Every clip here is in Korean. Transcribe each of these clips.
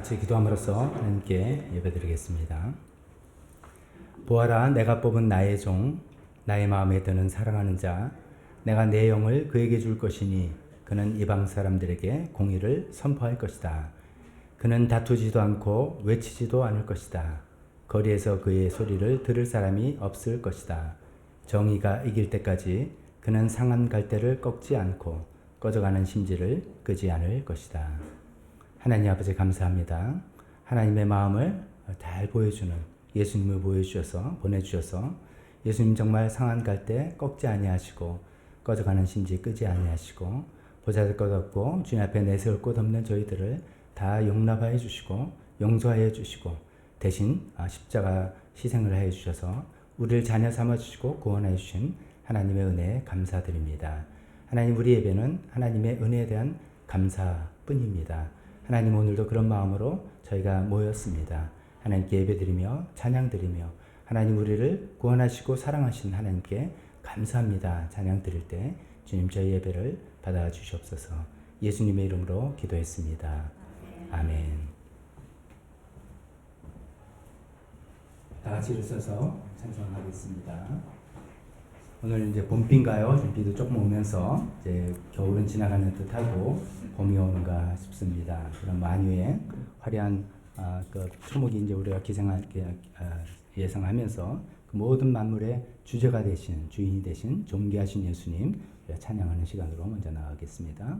같이 기도함으로써 하나님께 예배드리겠습니다. 보아라, 내가 뽑은 나의 종, 나의 마음에 드는 사랑하는 자, 내가 내 영을 그에게 줄 것이니 그는 이방 사람들에게 공의를 선포할 것이다. 그는 다투지도 않고 외치지도 않을 것이다. 거리에서 그의 소리를 들을 사람이 없을 것이다. 정의가 이길 때까지 그는 상한 갈대를 꺾지 않고 꺼져가는 심지를 끄지 않을 것이다. 하나님 아버지 감사합니다. 하나님의 마음을 잘 보여주는 예수님을 보내주셔서 예수님 정말 상한 갈대 꺾지 아니하시고 꺼져가는 심지 끄지 아니하시고 보잘것 없고 주님 앞에 내세울 것 없는 저희들을 다 용납하여 주시고 용서하여 주시고 대신 십자가 희생을 하여 주셔서 우리를 자녀 삼아 주시고 구원하여 주신 하나님의 은혜에 감사드립니다. 하나님, 우리 예배는 하나님의 은혜에 대한 감사뿐입니다. 하나님, 오늘도 그런 마음으로 저희가 모였습니다. 하나님께 예배드리며 찬양드리며 하나님, 우리를 구원하시고 사랑하신 하나님께 감사합니다. 찬양 드릴 때 주님 저희 예배를 받아주시옵소서. 예수님의 이름으로 기도했습니다. 아멘. 다 같이 일어서서 찬송하겠습니다. 오늘 이제 봄비인가요? 비도 조금 오면서 이제 겨울은 지나가는 듯하고 봄이 오는가 싶습니다. 그런 만유의 화려한 그 초목이 이제 우리가 예상하면서 그 모든 만물의 주제가 되신, 주인이 되신 존귀하신 예수님 찬양하는 시간으로 먼저 나가겠습니다.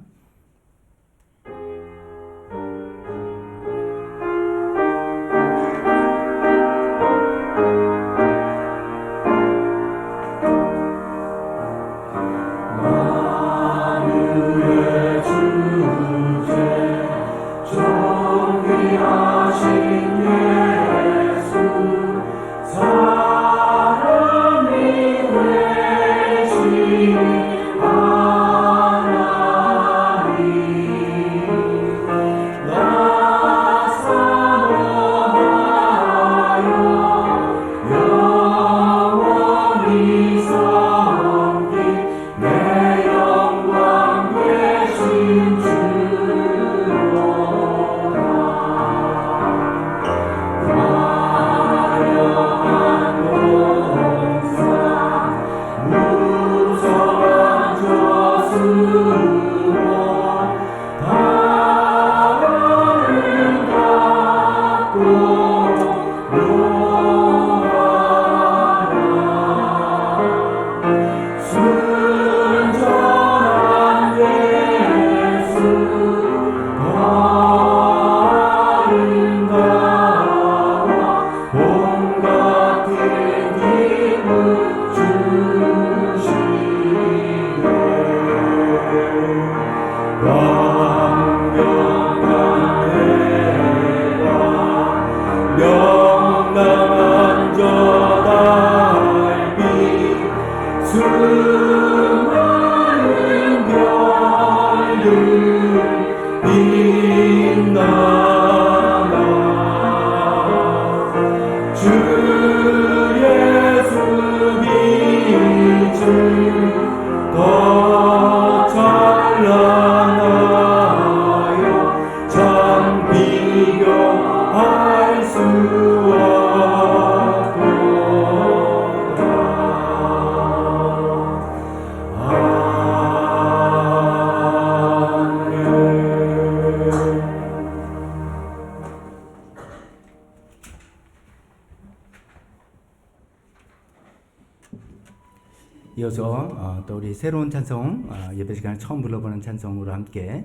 이어서 또 우리 새로운 찬송, 예배 시간을 처음 불러보는 찬송으로 함께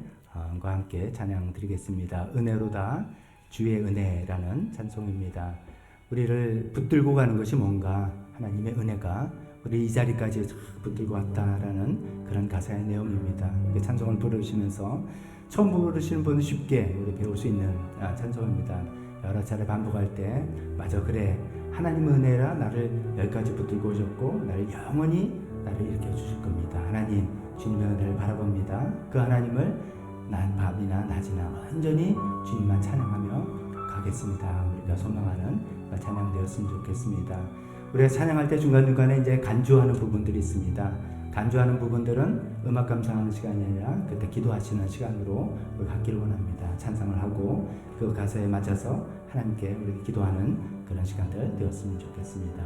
찬양 드리겠습니다. 은혜로다 주의 은혜라는 찬송입니다. 우리를 붙들고 가는 것이 뭔가, 하나님의 은혜가 우리 이 자리까지 붙들고 왔다라는 그런 가사의 내용입니다. 찬송을 부르시면서 처음 부르시는 분은 쉽게 우리 배울 수 있는 찬송입니다. 여러 차례 반복할 때 맞아, 그래, 하나님의 은혜라 나를 여기까지 붙들고 오셨고 나를 영원히 나를 일으켜 주실 겁니다. 하나님, 주님의 은혜를 바라봅니다. 그 하나님을 난 밤이나 낮이나 온전히 주님만 찬양하며 가겠습니다. 우리가 소망하는 찬양 되었으면 좋겠습니다. 우리가 찬양할 때 중간중간에 이제 간주하는 부분들이 있습니다. 단주하는 부분들은 음악 감상하는 시간이 아니라 그때 기도하시는 시간으로 갖기를 원합니다. 찬양을 하고 그 가사에 맞춰서 하나님께 우리 기도하는 그런 시간들 되었으면 좋겠습니다.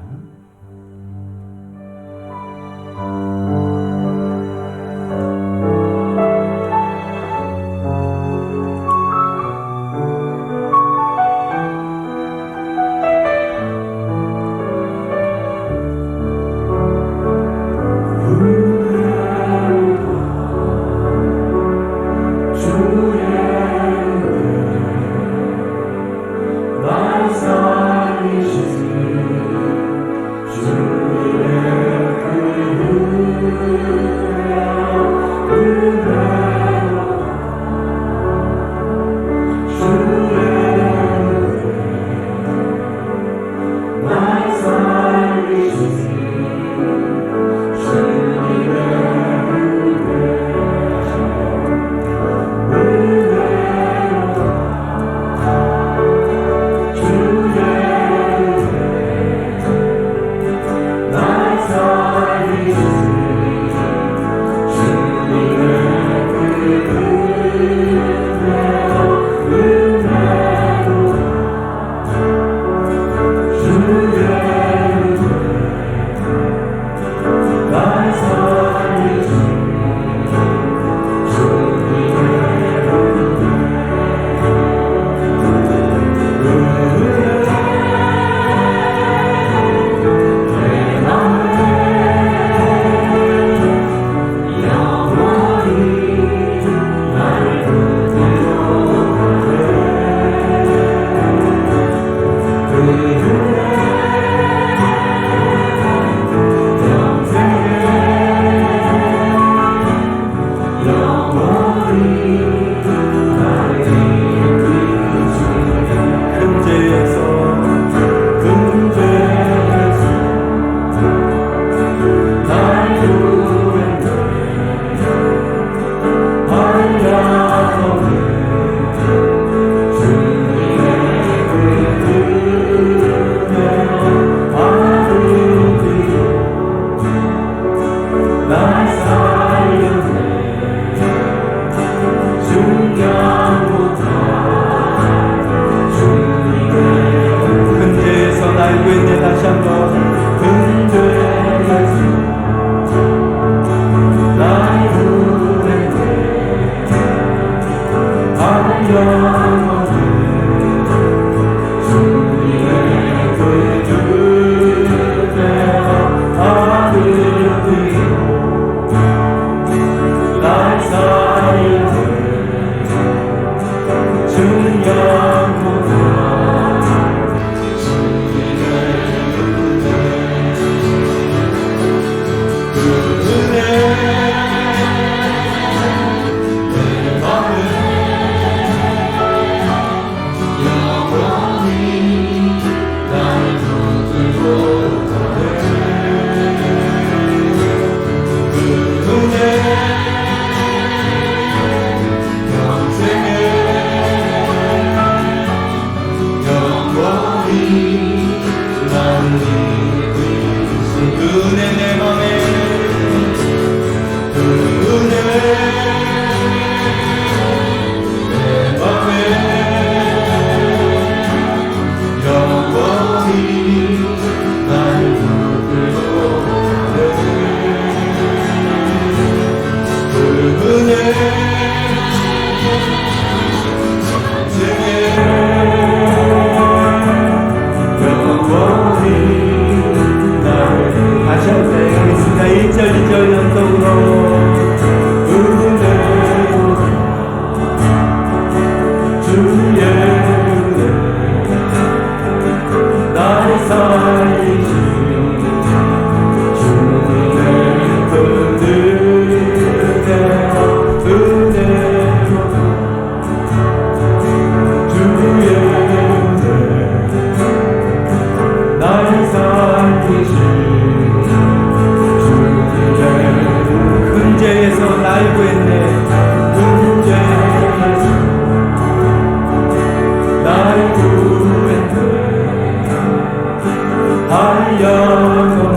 하얀 눈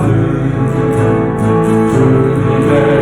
주님의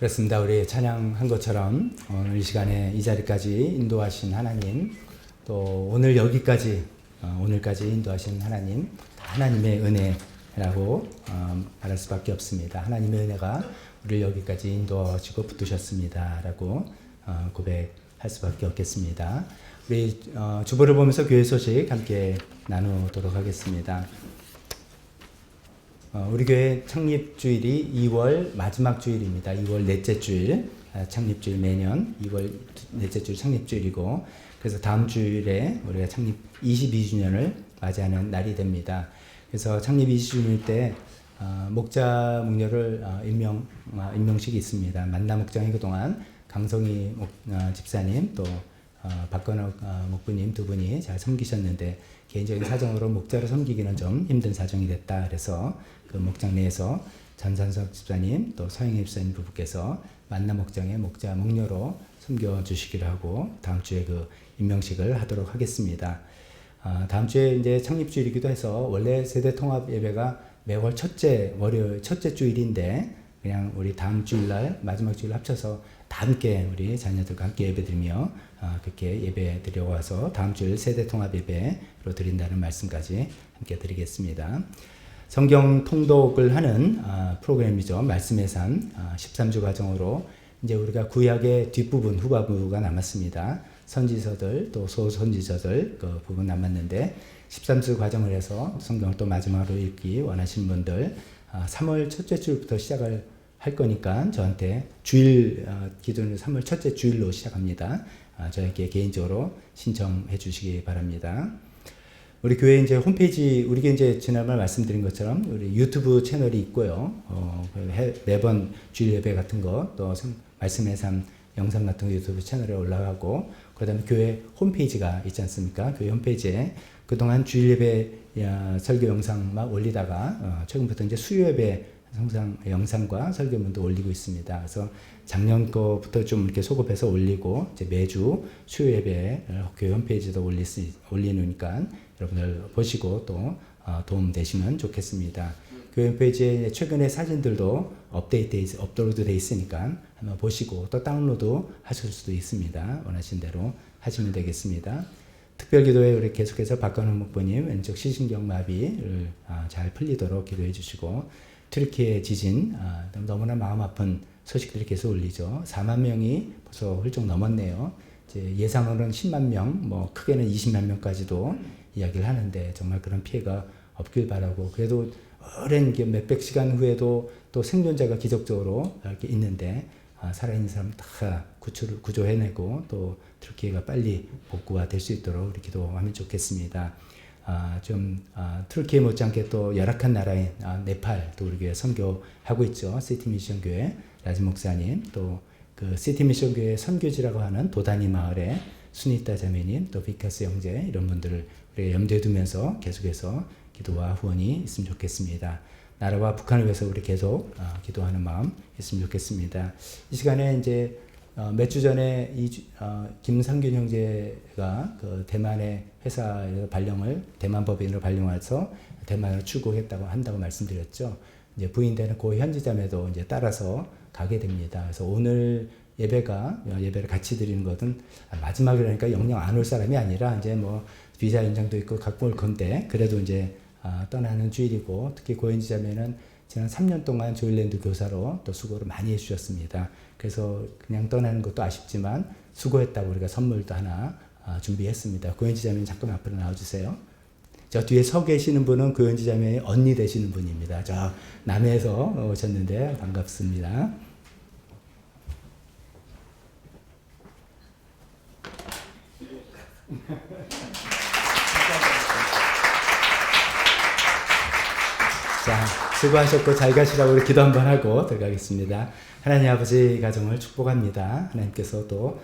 그렇습니다. 우리 찬양한 것처럼 오늘 이 시간에 이 자리까지 인도하신 하나님, 또 오늘 여기까지 오늘까지 인도하신 하나님, 하나님의 은혜라고 말할 수밖에 없습니다. 하나님의 은혜가 우리를 여기까지 인도하시고 붙드셨습니다라고 고백할 수밖에 없겠습니다. 우리 주보를 보면서 교회 소식 함께 나누도록 하겠습니다. 우리 교회 창립주일이 2월 마지막 주일입니다. 2월 넷째 주일, 창립주일 매년 2월 넷째 주일 창립주일이고, 그래서 다음 주일에 우리가 창립 22주년을 맞이하는 날이 됩니다. 그래서 창립 20주년 때 목자 목녀를 임명식이 있습니다. 만나 목장이 그동안 강성희 집사님 또 박건욱 목부님 두 분이 잘 섬기셨는데 개인적인 사정으로 목자로 섬기기는 좀 힘든 사정이 됐다. 그래서 그 목장 내에서 전산석 집사님 또 서영애 집사님 부부께서 만나 목장의 목자 목녀로 섬겨주시기로 하고 다음 주에 그 임명식을 하도록 하겠습니다. 다음 주에 이제 창립주일이기도 해서 원래 세대 통합 예배가 매월 첫째 월요일 첫째 주일인데 그냥 우리 다음 주일날 마지막 주일 합쳐서 다 함께 우리 자녀들과 함께 예배드리며 그렇게 예배 드려 와서 다음 주일 세대 통합 예배로 드린다는 말씀까지 함께 드리겠습니다. 성경 통독을 하는 프로그램이죠. 말씀의 삶 13주 과정으로 이제 우리가 구약의 뒷부분 후반부가 남았습니다. 선지서들 또 소선지서들 그 부분 남았는데 13주 과정을 해서 성경을 또 마지막으로 읽기 원하시는 분들 3월 첫째 주일부터 시작을 할 거니까 저한테 주일 기준으로 3월 첫째 주일로 시작합니다. 저에게 개인적으로 신청해 주시기 바랍니다. 우리 교회 이제 홈페이지 우리가 이제 지난번 말씀드린 것처럼 우리 유튜브 채널이 있고요. 매번 주일 예배 같은 거 또 말씀의 삶 영상 같은 거 유튜브 채널에 올라가고 그다음에 교회 홈페이지가 있지 않습니까? 교회 홈페이지에 그동안 주일 예배 설교 영상만 올리다가 최근부터 이제 수요 예배 영상과 설교문도 올리고 있습니다. 그래서 작년 거부터 좀 이렇게 소급해서 올리고 이제 매주 수요 예배 교회 홈페이지도 올리니까 여러분들 보시고 또 도움 되시면 좋겠습니다. 교회 홈페이지에 최근에 사진들도 업로드 돼 있으니까 한번 보시고 또 다운로드 하실 수도 있습니다. 원하신 대로 하시면 되겠습니다. 특별기도에 우리 계속해서 박건우 목사님 왼쪽 시신경 마비를 잘 풀리도록 기도해 주시고 튀르키예 지진 너무나 마음 아픈 소식들이 계속 울리죠. 4만 명이 벌써 훌쩍 넘었네요. 이제 예상으로는 10만 명, 뭐 크게는 20만 명까지도 이야기를 하는데 정말 그런 피해가 없길 바라고 그래도 오랜 몇백 시간 후에도 또 생존자가 기적적으로 이렇게 있는데 살아있는 사람 다 구조해내고 또 튀르키예가 빨리 복구가 될 수 있도록 우리 기도하면 좋겠습니다. 튀르키예 못지않게 또 열악한 나라인 네팔 또 우리 교회 선교하고 있죠. 시티 미션 교회 라지 목사님 또 그 시티 미션 교회 선교지라고 하는 도다니 마을의 수니타 자매님 또 비카스 형제 이런 분들을 우리가 염두에 두면서 계속해서 기도와 후원이 있으면 좋겠습니다. 나라와 북한을 위해서 우리 계속 기도하는 마음 있으면 좋겠습니다. 이 시간에 이제 몇 주 전에 김상균 형제가 그 대만의 회사에서 대만 법인으로 발령해서 대만으로 한다고 말씀드렸죠. 이제 부인되는 고 현지자매도 이제 따라서 가게 됩니다. 그래서 오늘 예배를 같이 드리는 것은 마지막이라니까 영영 안 올 사람이 아니라 이제 뭐 비자 연장도 있고 갖고 올 건데 그래도 이제 떠나는 주일이고 특히 고 현지자매는 지난 3년 동안 조일랜드 교사로 또 수고를 많이 해주셨습니다. 그래서 그냥 떠나는 것도 아쉽지만 수고했다고 우리가 선물도 하나 준비했습니다. 고현지자매님 잠깐 앞으로 나와주세요. 저 뒤에 서 계시는 분은 고현지자매의 언니 되시는 분입니다. 저 남해에서 오셨는데 반갑습니다. 자, 수고하셨고 잘 가시라고 우리 기도 한번 하고 들어가겠습니다. 하나님 아버지 가정을 축복합니다. 하나님께서 또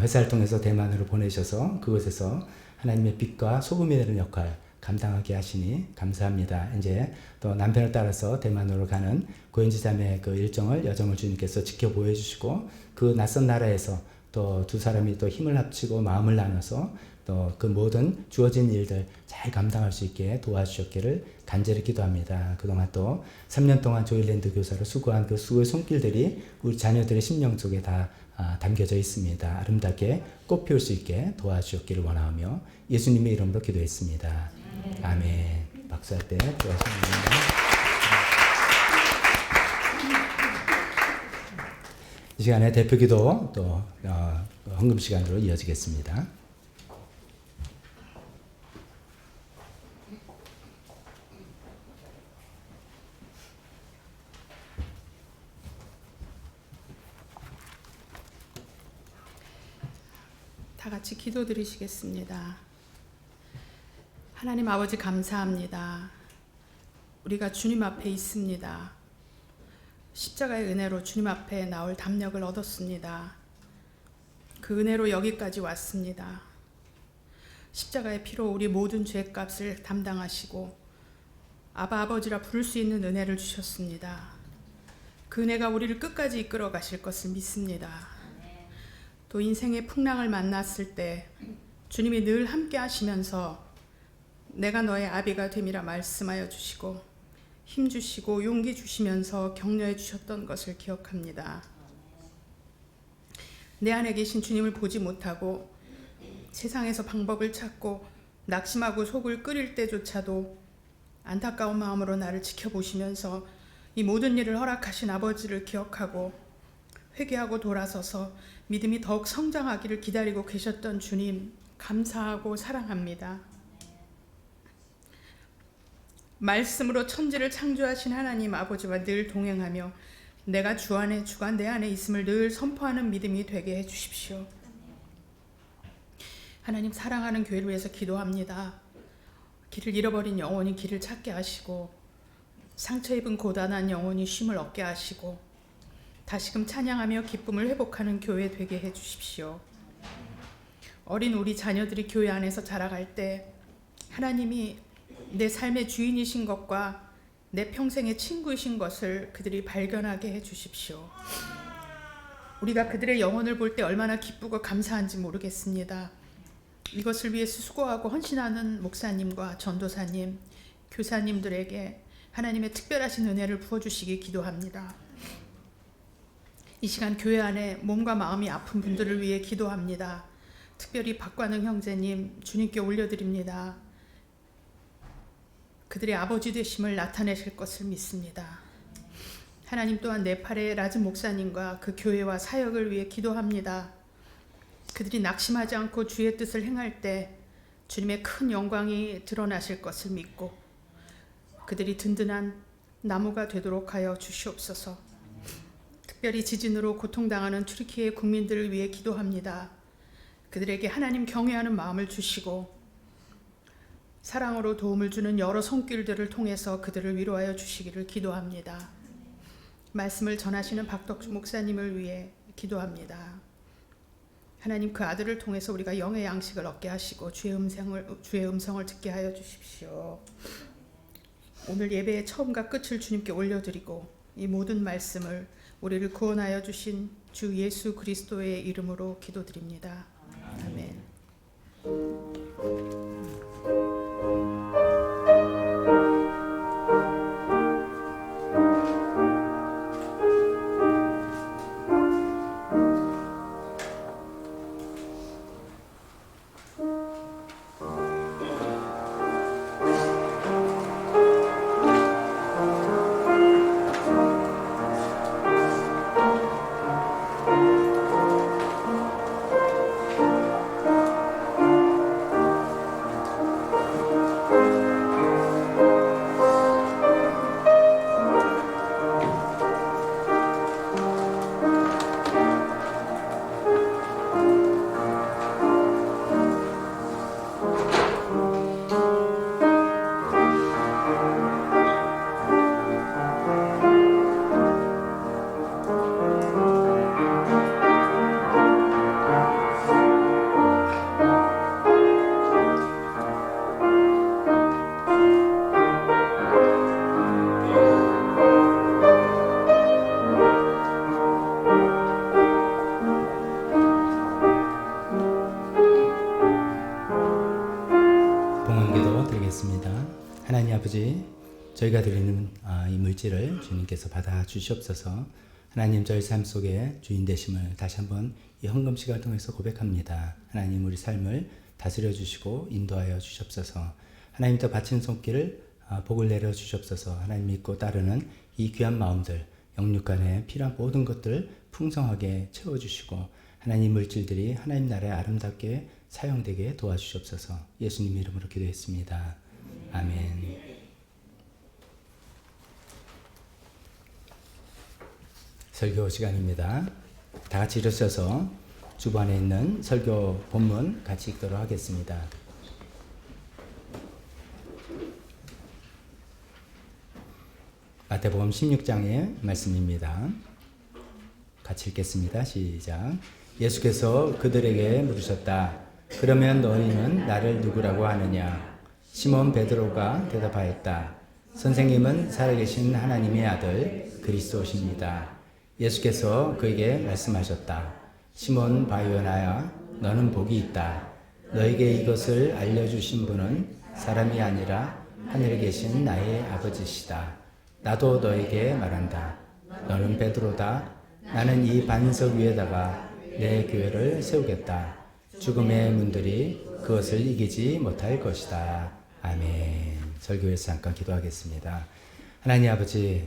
회사를 통해서 대만으로 보내셔서 그곳에서 하나님의 빛과 소금이 되는 역할 감당하게 하시니 감사합니다. 이제 또 남편을 따라서 대만으로 가는 고현지 자매의 그 여정을 주님께서 지켜보여 주시고 그 낯선 나라에서 또 두 사람이 또 힘을 합치고 마음을 나눠서 또 그 모든 주어진 일들 잘 감당할 수 있게 도와주셨기를 간절히 기도합니다. 그동안 또 3년 동안 조일랜드 교사로 수고한 그 수고의 손길들이 우리 자녀들의 심령 속에 다 담겨져 있습니다. 아름답게 꽃피울 수 있게 도와주셨기를 원하며 예수님의 이름으로 기도했습니다. 아멘. 박수할 때 도와주십니다. 이 시간에 대표기도 또 헌금 시간으로 이어지겠습니다. 다 같이 기도드리시겠습니다. 하나님 아버지 감사합니다. 우리가 주님 앞에 있습니다. 십자가의 은혜로 주님 앞에 나올 담력을 얻었습니다. 그 은혜로 여기까지 왔습니다. 십자가의 피로 우리 모든 죄값을 담당하시고 아버지라 부를 수 있는 은혜를 주셨습니다. 그 은혜가 우리를 끝까지 이끌어 가실 것을 믿습니다. 또 인생의 풍랑을 만났을 때 주님이 늘 함께 하시면서 내가 너의 아비가 됨이라 말씀하여 주시고 힘 주시고 용기 주시면서 격려해 주셨던 것을 기억합니다. 내 안에 계신 주님을 보지 못하고 세상에서 방법을 찾고 낙심하고 속을 끓일 때조차도 안타까운 마음으로 나를 지켜보시면서 이 모든 일을 허락하신 아버지를 기억하고 회개하고 돌아서서 믿음이 더욱 성장하기를 기다리고 계셨던 주님, 감사하고 사랑합니다. 말씀으로 천지를 창조하신 하나님 아버지와 늘 동행하며 내가 주 안에, 주가 내 안에 있음을 늘 선포하는 믿음이 되게 해주십시오. 하나님, 사랑하는 교회를 위해서 기도합니다. 길을 잃어버린 영혼이 길을 찾게 하시고 상처 입은 고단한 영혼이 쉼을 얻게 하시고 다시금 찬양하며 기쁨을 회복하는 교회 되게 해주십시오. 어린 우리 자녀들이 교회 안에서 자라갈 때 하나님이 내 삶의 주인이신 것과 내 평생의 친구이신 것을 그들이 발견하게 해주십시오. 우리가 그들의 영혼을 볼 때 얼마나 기쁘고 감사한지 모르겠습니다. 이것을 위해 수고하고 헌신하는 목사님과 전도사님, 교사님들에게 하나님의 특별하신 은혜를 부어주시기 기도합니다. 이 시간 교회 안에 몸과 마음이 아픈 분들을 위해 기도합니다. 특별히 박관웅 형제님 주님께 올려드립니다. 그들의 아버지 되심을 나타내실 것을 믿습니다. 하나님, 또한 네팔의 라즈 목사님과 그 교회와 사역을 위해 기도합니다. 그들이 낙심하지 않고 주의 뜻을 행할 때 주님의 큰 영광이 드러나실 것을 믿고 그들이 든든한 나무가 되도록 하여 주시옵소서. 특별히 지진으로 고통당하는 튀르키예 국민들을 위해 기도합니다. 그들에게 하나님 경외하는 마음을 주시고 사랑으로 도움을 주는 여러 손길들을 통해서 그들을 위로하여 주시기를 기도합니다. 말씀을 전하시는 박덕주 목사님을 위해 기도합니다. 하나님, 그 아들을 통해서 우리가 영의 양식을 얻게 하시고 주의 음성을 듣게 하여 주십시오. 오늘 예배의 처음과 끝을 주님께 올려드리고 이 모든 말씀을 우리를 구원하여 주신 주 예수 그리스도의 이름으로 기도드립니다. 아멘. 봉헌기도 드리겠습니다. 하나님 아버지, 저희가 드리는 이 물질을 주님께서 받아 주시옵소서. 하나님, 저희 삶 속에 주인 되심을 다시 한번 이 헌금 시간을 통해서 고백합니다. 하나님, 우리 삶을 다스려 주시고 인도하여 주시옵소서. 하나님, 더 바친 손길을 복을 내려 주시옵소서. 하나님 믿고 따르는 이 귀한 마음들, 영육간에 필요한 모든 것들 풍성하게 채워주시고 하나님 물질들이 하나님 나라에 아름답게 사용되게 도와주시옵소서. 예수님 이름으로 기도했습니다. 아멘. 설교 시간입니다. 다 같이 일어서서 주변에 있는 설교 본문 같이 읽도록 하겠습니다. 마태복음 16장의 말씀입니다. 같이 읽겠습니다. 시작. 예수께서 그들에게 물으셨다. 그러면 너희는 나를 누구라고 하느냐? 시몬 베드로가 대답하였다. 선생님은 살아계신 하나님의 아들 그리스도십니다. 예수께서 그에게 말씀하셨다. 시몬 바요나야, 너는 복이 있다. 너에게 이것을 알려주신 분은 사람이 아니라 하늘에 계신 나의 아버지시다. 나도 너에게 말한다. 너는 베드로다. 나는 이 반석 위에다가 내 교회를 세우겠다. 죽음의 문들이 그것을 이기지 못할 것이다. 아멘. 설교에서 잠깐 기도하겠습니다. 하나님 아버지,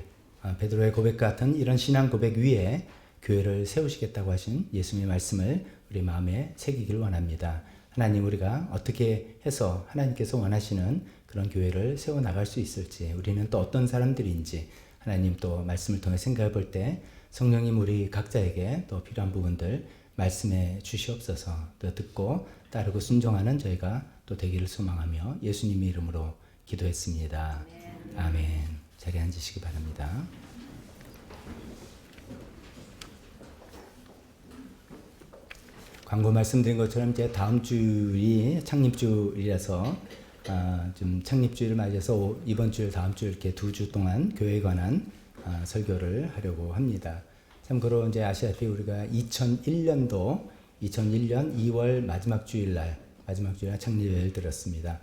베드로의 고백 같은 이런 신앙 고백 위에 교회를 세우시겠다고 하신 예수님의 말씀을 우리 마음에 새기길 원합니다. 하나님, 우리가 어떻게 해서 하나님께서 원하시는 그런 교회를 세워나갈 수 있을지, 우리는 또 어떤 사람들인지 하나님 또 말씀을 통해 생각해 볼 때 성령님 우리 각자에게 또 필요한 부분들 말씀해 주시옵소서. 또 듣고 따르고 순종하는 저희가 또 되기를 소망하며 예수님의 이름으로 기도했습니다. 아멘. 자리에 앉으시기 바랍니다. 광고 말씀드린 것처럼 이제 다음 주일이 창립주일이라서 좀 창립주일을 맞이해서 이번 주일, 다음 주일 이렇게 2주 동안 교회에 관한 설교를 하려고 합니다. 참고로 이제 아시다시피 우리가 2001년 2월 마지막 주일날 창립을 들었습니다.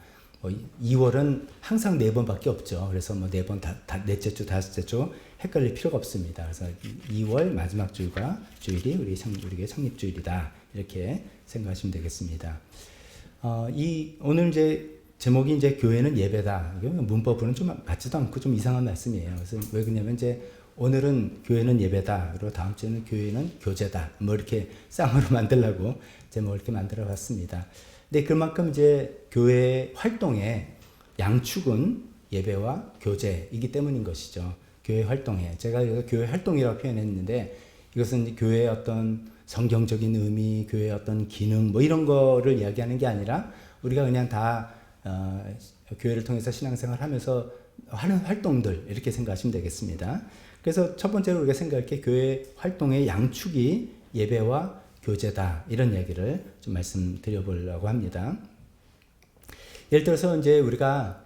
2월은 항상 4번밖에 없죠. 그래서 뭐 4번 넷째 주, 다섯째 주 헷갈릴 필요가 없습니다. 그래서 2월 마지막 주일이 우리의 창립주일이다. 이렇게 생각하시면 되겠습니다. 오늘 이제 제목이 이제 교회는 예배다. 문법으로는 좀 맞지도 않고 좀 이상한 말씀이에요. 그래서 왜 그러냐면 이제 오늘은 교회는 예배다. 그리고 다음 주에는 교회는 교제다. 뭐 이렇게 쌍으로 만들려고 제목을 이렇게 만들어 봤습니다. 근데 그만큼 이제 교회 활동의 양축은 예배와 교제이기 때문인 것이죠. 교회 활동에. 제가 여기서 교회 활동이라고 표현했는데 이것은 교회의 어떤 성경적인 의미, 교회의 어떤 기능 뭐 이런 거를 이야기하는 게 아니라 우리가 그냥 다 교회를 통해서 신앙생활 하면서 하는 활동들 이렇게 생각하시면 되겠습니다. 그래서 첫 번째로 우리가 생각할 게 교회 활동의 양축이 예배와 교제다 이런 얘기를 좀 말씀드려 보려고 합니다. 예를 들어서 이제 우리가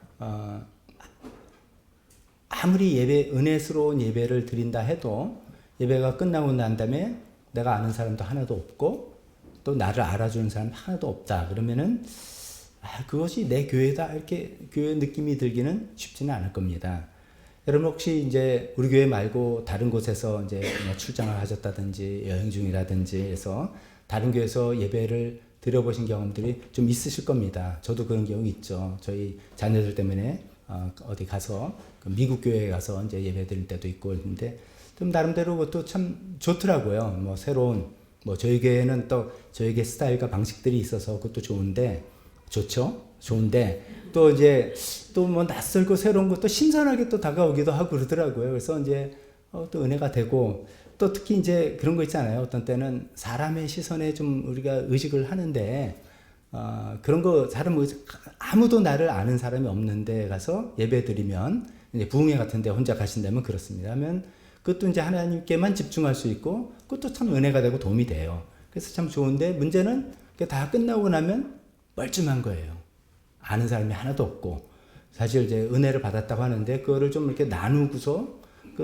아무리 은혜스러운 예배를 드린다 해도 예배가 끝나고 난 다음에 내가 아는 사람도 하나도 없고 또 나를 알아주는 사람 하나도 없다 그러면은 그것이 내 교회다 이렇게 교회 느낌이 들기는 쉽지는 않을 겁니다. 여러분 혹시 이제 우리 교회 말고 다른 곳에서 이제 출장을 하셨다든지 여행 중이라든지 해서 다른 교회에서 예배를 드려보신 경험들이 좀 있으실 겁니다. 저도 그런 경우 있죠. 저희 자녀들 때문에 어디 가서 미국 교회에 가서 이제 예배 드릴 때도 있고 있는데 좀 나름대로 그것도 참 좋더라고요. 뭐 새로운 저희 교회는 또 저에게 스타일과 방식들이 있어서 그것도 좋죠. 좋은데 또 이제 또 뭐 낯설고 새로운 것도 신선하게 또 다가오기도 하고 그러더라고요. 그래서 이제 또 은혜가 되고 또 특히 이제 그런 거 있잖아요. 어떤 때는 사람의 시선에 좀 우리가 의식을 하는데 그런 거 아무도 나를 아는 사람이 없는데 가서 예배 드리면 이제 부흥회 같은데 혼자 가신다면 그렇습니다. 하면 그것도 이제 하나님께만 집중할 수 있고 그것도 참 은혜가 되고 도움이 돼요. 그래서 참 좋은데 문제는 다 끝나고 나면 뻘쭘한 거예요. 아는 사람이 하나도 없고 사실 이제 은혜를 받았다고 하는데 그거를 좀 이렇게 나누고서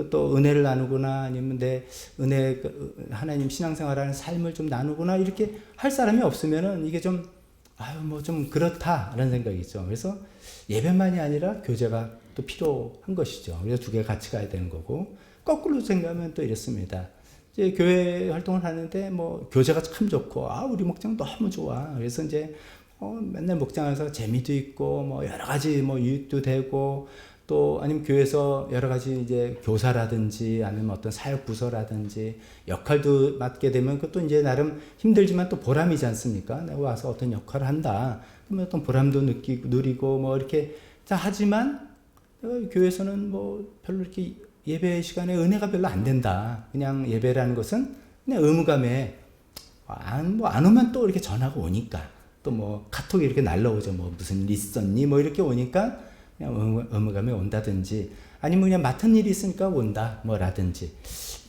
또 은혜를 나누거나 아니면 내 하나님 신앙생활하는 삶을 좀 나누거나 이렇게 할 사람이 없으면은 이게 좀 좀 그렇다라는 생각이 있죠. 그래서 예배만이 아니라 교제가 또 필요한 것이죠. 그래서 두 개가 같이 가야 되는 거고 거꾸로 생각하면 또 이렇습니다. 이제 교회 활동을 하는데 교제가 참 좋고 우리 목장 너무 좋아. 그래서 이제 맨날 목장에서 재미도 있고 여러 가지 유익도 되고 또 아니면 교회에서 여러 가지 이제 교사라든지 아니면 어떤 사역 부서라든지 역할도 맡게 되면 그것도 이제 나름 힘들지만 또 보람이지 않습니까? 내가 와서 어떤 역할을 한다. 그러면 어떤 보람도 누리고 이렇게 하지만 내가 교회에서는 별로 이렇게 예배 시간에 은혜가 별로 안 된다. 그냥 예배라는 것은 그냥 의무감에 안 오면 또 이렇게 전화가 오니까 또 카톡이 이렇게 날라오죠. 무슨 일 있었니? 이렇게 오니까 그냥 의무감에 온다든지 아니면 그냥 맡은 일이 있으니까 온다 라든지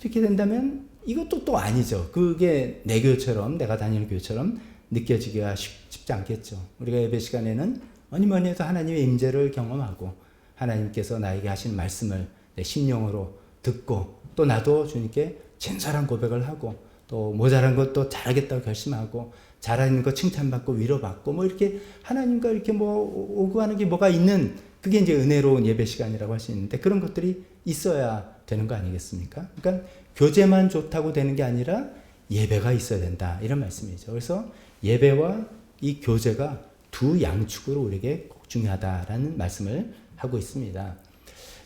이렇게 된다면 이것도 또 아니죠. 그게 내 교회처럼 내가 다니는 교회처럼 느껴지기가 쉽지 않겠죠. 우리가 예배 시간에는 뭐니 해도 하나님의 임재를 경험하고 하나님께서 나에게 하신 말씀을 내 심령으로 듣고 또 나도 주님께 진솔한 고백을 하고 또 모자란 것도 잘하겠다고 결심하고 잘하는 거 칭찬받고 위로받고 뭐 이렇게 하나님과 이렇게 뭐 오고 하는 게 뭐가 있는 그게 이제 은혜로운 예배 시간이라고 할 수 있는데 그런 것들이 있어야 되는 거 아니겠습니까? 그러니까 교제만 좋다고 되는 게 아니라 예배가 있어야 된다 이런 말씀이죠. 그래서 예배와 이 교제가 두 양축으로 우리에게 꼭 중요하다라는 말씀을 하고 있습니다.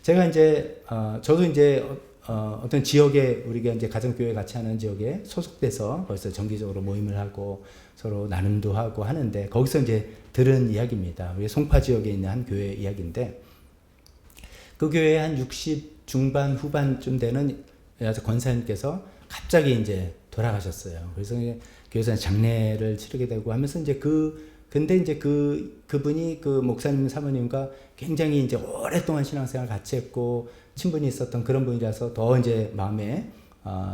제가 이제 저도 이제 어떤 지역에 우리가 이제 가정교회 같이 하는 지역에 소속돼서 벌써 정기적으로 모임을 하고 서로 나눔도 하고 하는데 거기서 이제 들은 이야기입니다. 우리 송파 지역에 있는 한 교회 이야기인데 그 교회에 한 60 중반 후반쯤 되는 권사님께서 갑자기 이제 돌아가셨어요. 그래서 교회에서 장례를 치르게 되고 하면서 이제 근데 이제 그분이 그 목사님 사모님과 굉장히 이제 오랫동안 신앙생활 같이 했고 친분이 있었던 그런 분이라서 더 이제 마음에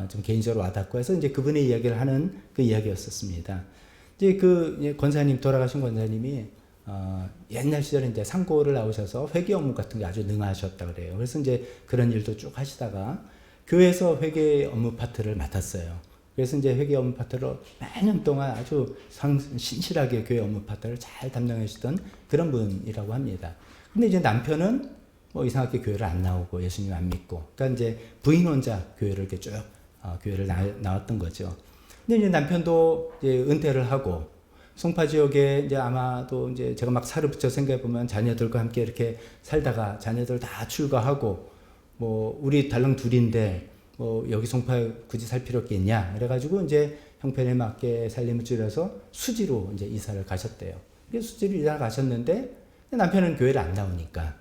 좀 개인적으로 와닿고 해서 이제 그분의 이야기를 하는 그 이야기였었습니다. 이제 그 권사님 돌아가신 권사님이 옛날 시절에 이제 상고를 나오셔서 회계 업무 같은 게 아주 능하셨다 그래요. 그래서 이제 그런 일도 쭉 하시다가 교회에서 회계 업무 파트를 맡았어요. 그래서 이제 회계 업무 파트로 몇 년 동안 아주 신실하게 교회 업무 파트를 잘 담당해 주시던 그런 분이라고 합니다. 근데 이제 남편은 뭐 이상하게 교회를 안 나오고 예수님 안 믿고, 그러니까 이제 부인 혼자 교회를 이렇게 쭉 교회를 나왔던 거죠. 근데 이제 남편도 이제 은퇴를 하고 송파 지역에 이제 아마도 이제 제가 막 살을 붙여 생각해 보면 자녀들과 함께 이렇게 살다가 자녀들 다 출가하고 뭐 우리 달랑 둘인데 뭐 여기 송파에 굳이 살 필요 없겠냐 그래가지고 이제 형편에 맞게 살림을 줄여서 수지로 이제 이사를 가셨대요. 수지로 이사 가셨는데 남편은 교회를 안 나오니까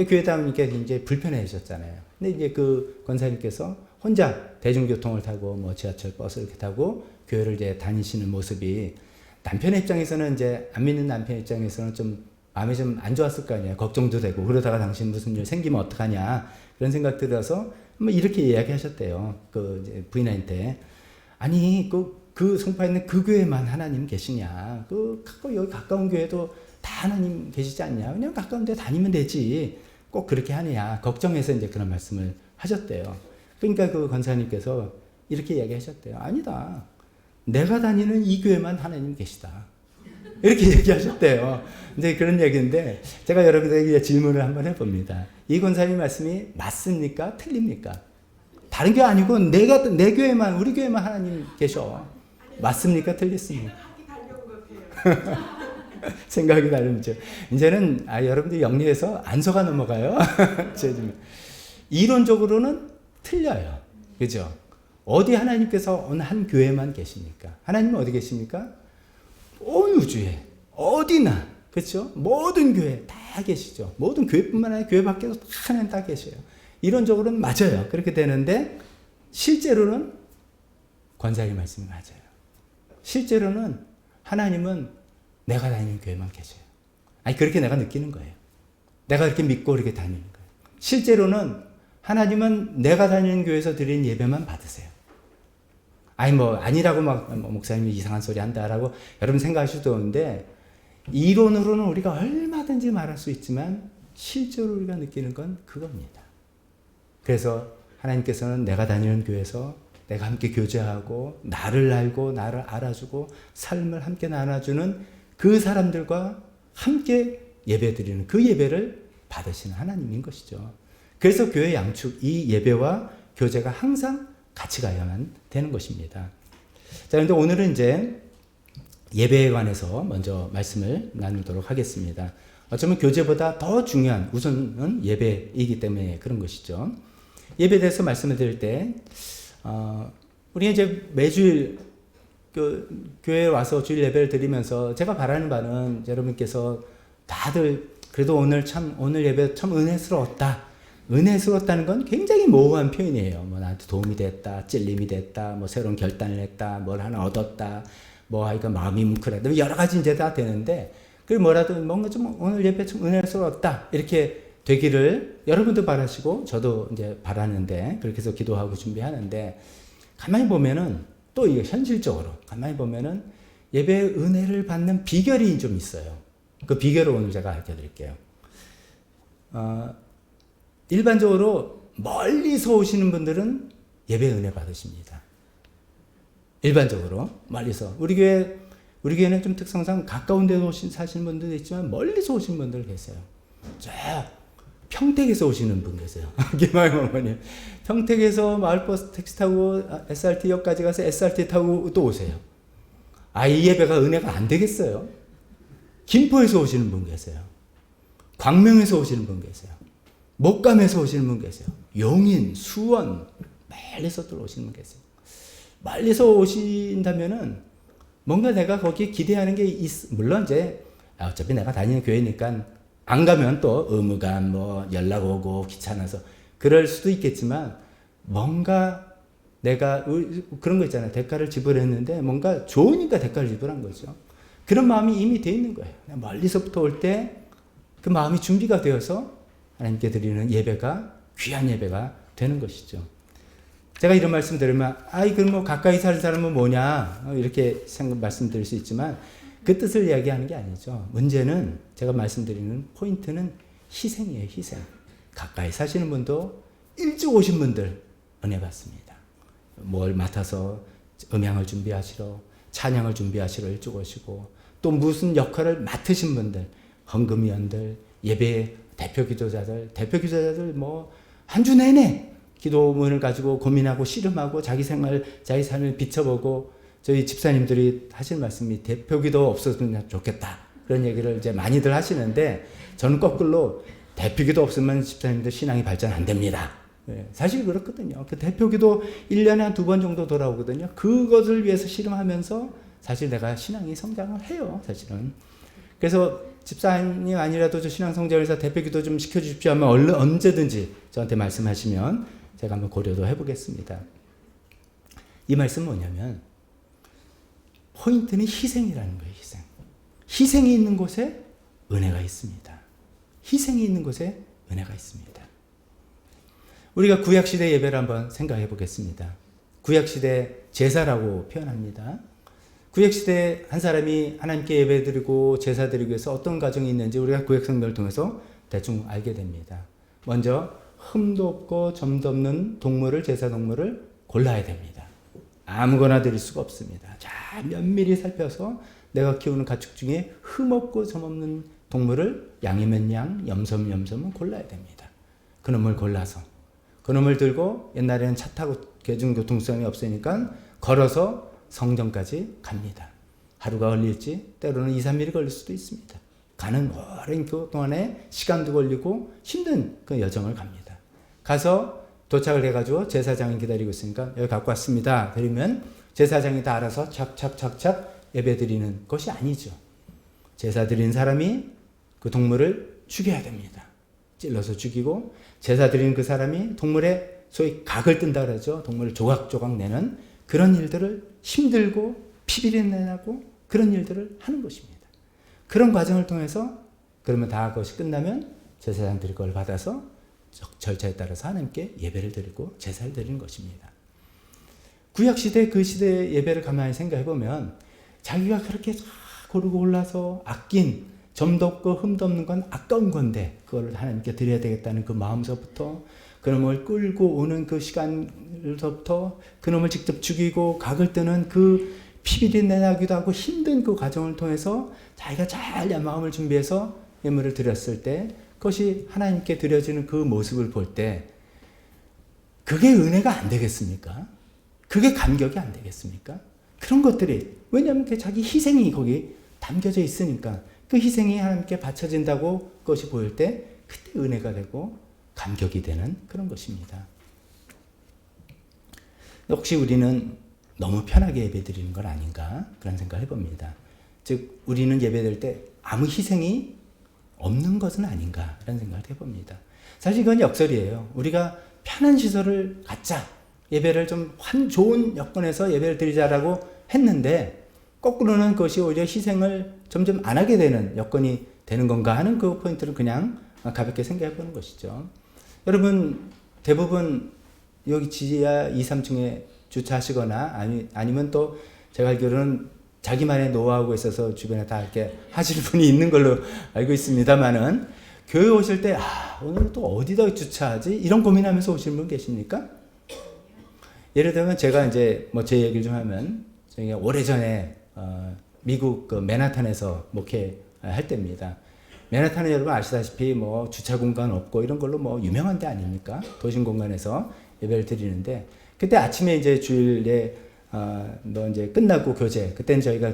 교회 나오니까 이제 불편해지셨잖아요. 근데 이제 그 권사님께서 혼자 대중교통을 타고 뭐 지하철 버스 이렇게 타고 교회를 이제 다니시는 모습이 남편 입장에서는 이제 안 믿는 남편 입장에서는 좀 마음이 좀 안 좋았을 거 아니에요. 걱정도 되고 그러다가 당신 무슨 일 생기면 어떡하냐 그런 생각 들어서 뭐 이렇게 이야기하셨대요. 그 이제 부인한테 아니 그 송파에 있는 그 교회만 하나님 계시냐? 여기 가까운 교회도 다 하나님 계시지 않냐? 그냥 가까운 데 다니면 되지. 꼭 그렇게 하느냐? 걱정해서 이제 그런 말씀을 하셨대요. 그러니까 그 권사님께서 이렇게 이야기하셨대요. 아니다. 내가 다니는 이 교회만 하나님 계시다. 이렇게 얘기하셨대요. 이제 그런 얘기인데 제가 여러분들에게 질문을 한번 해봅니다. 이 권사님 말씀이 맞습니까? 틀립니까? 다른 게 아니고 내 교회만 우리 교회만 하나님 계셔. 맞습니까? 틀렸습니까? 생각이 다르죠. 이제는 여러분들 영리해서 안서가 넘어가요. 이론적으로는 틀려요. 그죠? 어디 하나님께서 어느 한 교회만 계십니까? 하나님은 어디 계십니까? 온 우주에 어디나 그렇죠? 모든 교회 다 계시죠. 모든 교회뿐만 아니라 교회 밖에도 다 하나님 다 계셔요. 이론적으로는 맞아요. 그렇게 되는데 실제로는 권사의 말씀이 맞아요. 실제로는 하나님은 내가 다니는 교회만 계셔요. 아니 그렇게 내가 느끼는 거예요. 내가 그렇게 믿고 그렇게 다니는 거예요. 실제로는 하나님은 내가 다니는 교회에서 드리는 예배만 받으세요. 아니 뭐 아니라고 막 목사님이 이상한 소리 한다라고 여러분 생각하실 수도 있는데 이론으로는 우리가 얼마든지 말할 수 있지만 실제로 우리가 느끼는 건 그겁니다. 그래서 하나님께서는 내가 다니는 교회에서 내가 함께 교제하고 나를 알고 나를 알아주고 삶을 함께 나눠주는 그 사람들과 함께 예배드리는 그 예배를 받으시는 하나님인 것이죠. 그래서 교회 양축 이 예배와 교제가 항상 같이 가야만 되는 것입니다. 자, 그런데 오늘은 이제 예배에 관해서 먼저 말씀을 나누도록 하겠습니다. 어쩌면 교제보다 더 중요한 우선은 예배이기 때문에 그런 것이죠. 예배에 대해서 말씀을 드릴 때 우리 이제 매주일 교회에 와서 주일 예배를 드리면서 제가 바라는 바는 여러분께서 다들 그래도 오늘 예배 참 은혜스러웠다. 은혜스러웠다는 건 굉장히 모호한 표현이에요. 뭐 나한테 도움이 됐다, 찔림이 됐다, 뭐 새로운 결단을 했다, 뭘 하나 얻었다, 뭐 하여간 마음이 뭉클했다, 여러 가지 이제 다 되는데 그 뭐라도 뭔가 좀 오늘 예배 좀 은혜스러웠다 이렇게 되기를 여러분도 바라시고 저도 이제 바라는데 그렇게 해서 기도하고 준비하는데 가만히 보면은 또 이게 현실적으로 가만히 보면은 예배의 은혜를 받는 비결이 좀 있어요. 그 비결을 오늘 제가 알려드릴게요. 일반적으로 멀리서 오시는 분들은 예배 은혜 받으십니다. 일반적으로 멀리서 우리 교회는 좀 특성상 가까운 데서 사시는 분들도 있지만 멀리서 오신 분들 계세요. 저 평택에서 오시는 분 계세요. 김하영 어머님. 평택에서 마을버스 택시 타고 SRT역까지 가서 SRT 타고 또 오세요. 이 예배가 은혜가 안 되겠어요. 김포에서 오시는 분 계세요. 광명에서 오시는 분 계세요. 목감에서 오시는 분 계세요. 용인, 수원, 멀리서들 오시는 분 계세요. 멀리서 오신다면은 뭔가 내가 거기에 기대하는 게 물론 이제 어차피 내가 다니는 교회니까 안 가면 또 의무가 뭐 연락 오고 귀찮아서 그럴 수도 있겠지만 뭔가 내가 그런 거 있잖아요. 대가를 지불했는데 뭔가 좋으니까 대가를 지불한 거죠. 그런 마음이 이미 돼 있는 거예요. 멀리서부터 올 때 그 마음이 준비가 되어서 하나님께 드리는 예배가 귀한 예배가 되는 것이죠. 제가 이런 말씀 드리면 그럼 뭐 가까이 사는 사람은 뭐냐 이렇게 말씀드릴 수 있지만 그 뜻을 이야기하는 게 아니죠. 문제는 제가 말씀드리는 포인트는 희생이에요. 희생. 가까이 사시는 분도 일찍 오신 분들 은혜 받습니다. 뭘 맡아서 음향을 준비하시러 찬양을 준비하시러 일찍 오시고 또 무슨 역할을 맡으신 분들 헌금위원들 예배 대표 기도자들 뭐 한 주 내내 기도문을 가지고 고민하고 씨름하고 자기 생활 자기 삶을 비춰보고 저희 집사님들이 하시는 말씀이 대표 기도 없었으면 좋겠다 그런 얘기를 이제 많이들 하시는데 저는 거꾸로 대표 기도 없으면 집사님들 신앙이 발전 안 됩니다. 사실 그렇거든요. 그 대표 기도 1년에 한 2번 정도 돌아오거든요. 그것을 위해서 씨름하면서 사실 내가 신앙이 성장을 해요. 사실은. 그래서 집사님 아니라도 저 신앙 성장을 위해서 대표 기도 좀 시켜주십시오 하면 언제든지 저한테 말씀하시면 제가 한번 고려도 해보겠습니다. 이 말씀은 뭐냐면 포인트는 희생이라는 거예요. 희생. 희생이 있는 곳에 은혜가 있습니다. 희생이 있는 곳에 은혜가 있습니다. 우리가 구약시대 예배를 한번 생각해 보겠습니다. 구약시대 제사라고 표현합니다. 구약시대 한 사람이 하나님께 예배드리고 제사드리기 위해서 어떤 과정이 있는지 우리가 구약성경을 통해서 대충 알게 됩니다. 먼저 흠도 없고 점도 없는 동물을 제사동물을 골라야 됩니다. 아무거나 드릴 수가 없습니다. 자, 면밀히 살펴서 내가 키우는 가축 중에 흠 없고 점 없는 동물을 양이면 양, 염소면 골라야 됩니다. 그놈을 골라서 그놈을 들고 옛날에는 차 타고 대중교통수단이 없으니까 걸어서 성전까지 갑니다. 하루가 걸릴지 때로는 2, 3일이 걸릴 수도 있습니다. 가는 오랜 그 동안에 시간도 걸리고 힘든 그 여정을 갑니다. 가서 도착을 해가지고 제사장이 기다리고 있으니까 여기 갖고 왔습니다. 그러면 제사장이 다 알아서 착착착착 예배 드리는 것이 아니죠. 제사 드린 사람이 그 동물을 죽여야 됩니다. 찔러서 죽이고 제사 드리는 그 사람이 동물의 소위 각을 뜬다 그러죠. 동물을 조각조각 내는 그런 일들을 힘들고 피비린내나고 그런 일들을 하는 것입니다. 그런 과정을 통해서 그러면 다 그것이 끝나면 제사장들이 그걸 받아서 절차에 따라서 하나님께 예배를 드리고 제사를 드리는 것입니다. 구약시대 그 시대 예배를 가만히 생각해 보면 자기가 그렇게 고르고 골라서 아낀 점도 없고 흠도 없는 건 아까운 건데 그걸 하나님께 드려야 되겠다는 그 마음서부터 그놈을 끌고 오는 그 시간부터 그놈을 직접 죽이고 각을 뜨는 그 피비린내 나기도 하고 힘든 그 과정을 통해서 자기가 잘 마음을 준비해서 예물을 드렸을 때 그것이 하나님께 드려지는 그 모습을 볼 때 그게 은혜가 안 되겠습니까? 그게 감격이 안 되겠습니까? 그런 것들이 왜냐하면 자기 희생이 거기 담겨져 있으니까 그 희생이 하나님께 바쳐진다고 그것이 보일 때 그때 은혜가 되고 감격이 되는 그런 것입니다. 혹시 우리는 너무 편하게 예배드리는 건 아닌가 그런 생각을 해봅니다. 즉 우리는 예배드릴 때 아무 희생이 없는 것은 아닌가 라는 생각을 해봅니다. 사실 그건 역설이에요. 우리가 편한 시설을 갖자 예배를 좀 좋은 여건에서 예배를 드리자라고 했는데 거꾸로는 그것이 오히려 희생을 점점 안 하게 되는 여건이 되는 건가 하는 그 포인트를 그냥 가볍게 생각해 보는 것이죠. 여러분 대부분 여기 지하 2, 3층에 주차하시거나 아니면 또 제가 알기로는 자기만의 노하우가 있어서 주변에 다 이렇게 하시는 분이 있는 걸로 알고 있습니다만은 교회 오실 때 오늘 또 어디다 주차하지? 이런 고민하면서 오시는 분 계십니까? 예를 들면 제가 이제 뭐 제 얘기를 좀 하면 저희가 오래전에 미국 그 맨하탄에서 목회할 때입니다. 맨하탄은 여러분 아시다시피 뭐 주차 공간 없고 이런 걸로 뭐 유명한 데 아닙니까? 도심 공간에서 예배를 드리는데 그때 아침에 이제 주일에 뭐 이제 끝나고 교제 그때는 저희가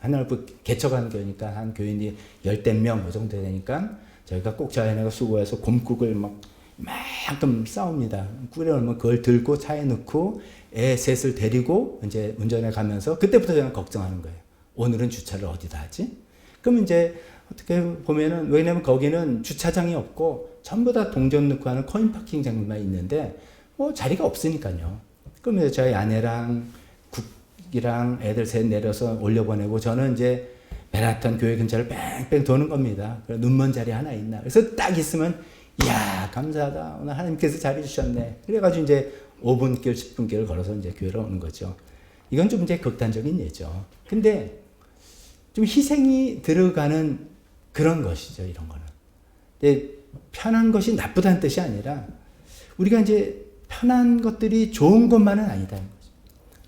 하나님부 개척한 교회니까 한 교인이 10대 명 그 정도 되니까 저희가 꼭 자연에가 수고해서 곰국을 막만큼 싸웁니다. 끓여놓으면 그걸 들고 차에 넣고 애 셋을 데리고 이제 운전해 가면서 그때부터 저는 걱정하는 거예요. 오늘은 주차를 어디다 하지? 그럼 이제 어떻게 보면은 왜냐면 거기는 주차장이 없고 전부 다 동전 넣고 하는 코인 파킹장만 있는데 뭐 자리가 없으니까요. 그러면 저희 아내랑 국이랑 애들 셋 내려서 올려보내고 저는 이제 맨하탄 교회 근처를 뺑뺑 도는 겁니다. 눈먼 자리 하나 있나. 그래서 딱 있으면 이야 감사하다. 오늘 하나님께서 자리 주셨네. 그래가지고 이제 5분 길 10분 길을 걸어서 이제 교회로 오는 거죠. 이건 좀 이제 극단적인 예죠. 근데 좀 희생이 들어가는 그런 것이죠. 이런 거는. 근데 편한 것이 나쁘다는 뜻이 아니라 우리가 이제 편한 것들이 좋은 것만은 아니다는 거죠.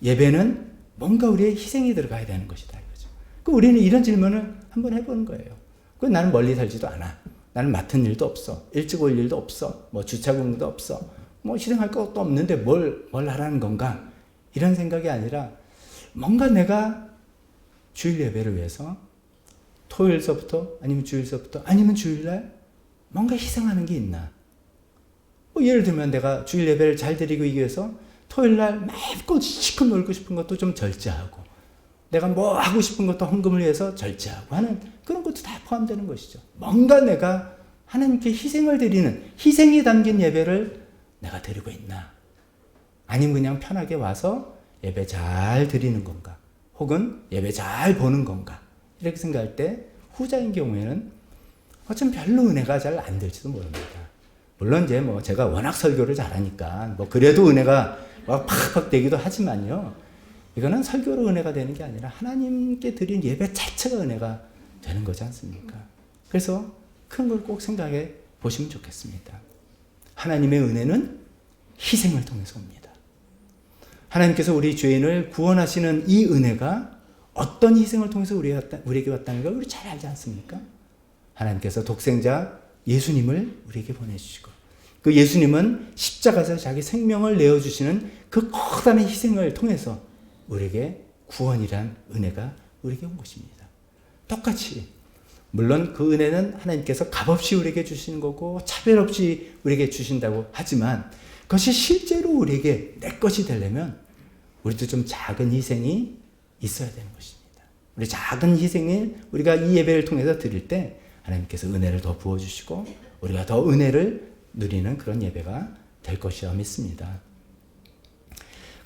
예배는 뭔가 우리의 희생이 들어가야 되는 것이다. 이거죠. 그럼 우리는 이런 질문을 한번 해보는 거예요. 그 나는 멀리 살지도 않아. 나는 맡은 일도 없어. 일찍 올 일도 없어. 뭐 주차 공도 없어. 뭐 희생할 것도 없는데 뭘 하라는 건가? 이런 생각이 아니라 뭔가 내가 주일 예배를 위해서 토요일서부터 아니면 주일서부터 아니면 주일날 뭔가 희생하는 게 있나? 뭐 예를 들면 내가 주일 예배를 잘 드리기 위해서 토요일날 맵고 시큼 놀고 싶은 것도 좀 절제하고 내가 뭐 하고 싶은 것도 헌금을 위해서 절제하고 하는 그런 것도 다 포함되는 것이죠. 뭔가 내가 하나님께 희생을 드리는 희생이 담긴 예배를 내가 드리고 있나? 아니면 그냥 편하게 와서 예배 잘 드리는 건가? 혹은 예배 잘 보는 건가? 이렇게 생각할 때 후자인 경우에는 어쩜 별로 은혜가 잘 안 될지도 모릅니다. 물론 이제 뭐 제가 워낙 설교를 잘하니까 뭐 그래도 은혜가 막 팍팍 되기도 하지만요. 이거는 설교로 은혜가 되는 게 아니라 하나님께 드린 예배 자체가 은혜가 되는 거지 않습니까? 그래서 큰 걸 꼭 생각해 보시면 좋겠습니다. 하나님의 은혜는 희생을 통해서 옵니다. 하나님께서 우리 죄인을 구원하시는 이 은혜가 어떤 희생을 통해서 우리에게 왔다는 걸 우리 잘 알지 않습니까? 하나님께서 독생자 예수님을 우리에게 보내주시고 그 예수님은 십자가에서 자기 생명을 내어주시는 그 커다란 희생을 통해서 우리에게 구원이란 은혜가 우리에게 온 것입니다. 똑같이 물론 그 은혜는 하나님께서 값없이 우리에게 주시는 거고 차별 없이 우리에게 주신다고 하지만 그것이 실제로 우리에게 내 것이 되려면 우리도 좀 작은 희생이 있어야 되는 것입니다. 우리 작은 희생을 우리가 이 예배를 통해서 드릴 때 하나님께서 은혜를 더 부어주시고 우리가 더 은혜를 누리는 그런 예배가 될 것이라 믿습니다.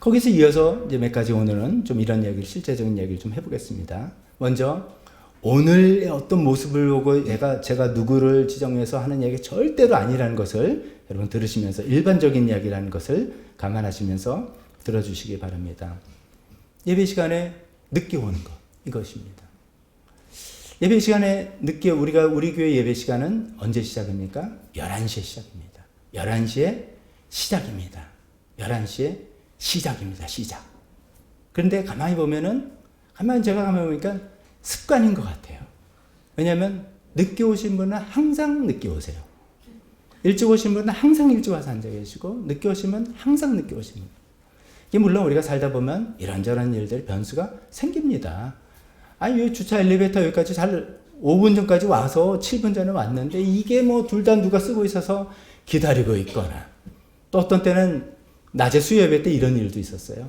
거기서 이어서 이제 몇 가지 오늘은 좀 이런 얘기를 실제적인 얘기를 좀 해보겠습니다. 먼저 오늘의 어떤 모습을 보고 제가 누구를 지정해서 하는 얘기 절대로 아니라는 것을 여러분 들으시면서 일반적인 이야기라는 것을 감안하시면서 들어주시기 바랍니다. 예배 시간에 늦게 오는 것 이것입니다. 예배 시간에 늦게 우리 교회 예배 시간은 언제 시작입니까? 11시에 시작입니다. 11시에 시작입니다. 11시에 시작입니다. 시작. 그런데 가만히 제가 가만히 보니까 습관인 것 같아요. 왜냐하면 늦게 오신 분은 항상 늦게 오세요. 일찍 오신 분은 항상 일찍 와서 앉아 계시고 늦게 오시면 항상 늦게 오십니다. 이게 물론 우리가 살다 보면 이런저런 일들 변수가 생깁니다. 아니 왜 주차 엘리베이터 여기까지 5분 전까지 와서 7분 전에 왔는데 이게 뭐 둘 다 누가 쓰고 있어서 기다리고 있거나 또 어떤 때는 낮에 수요예배 때 이런 일도 있었어요.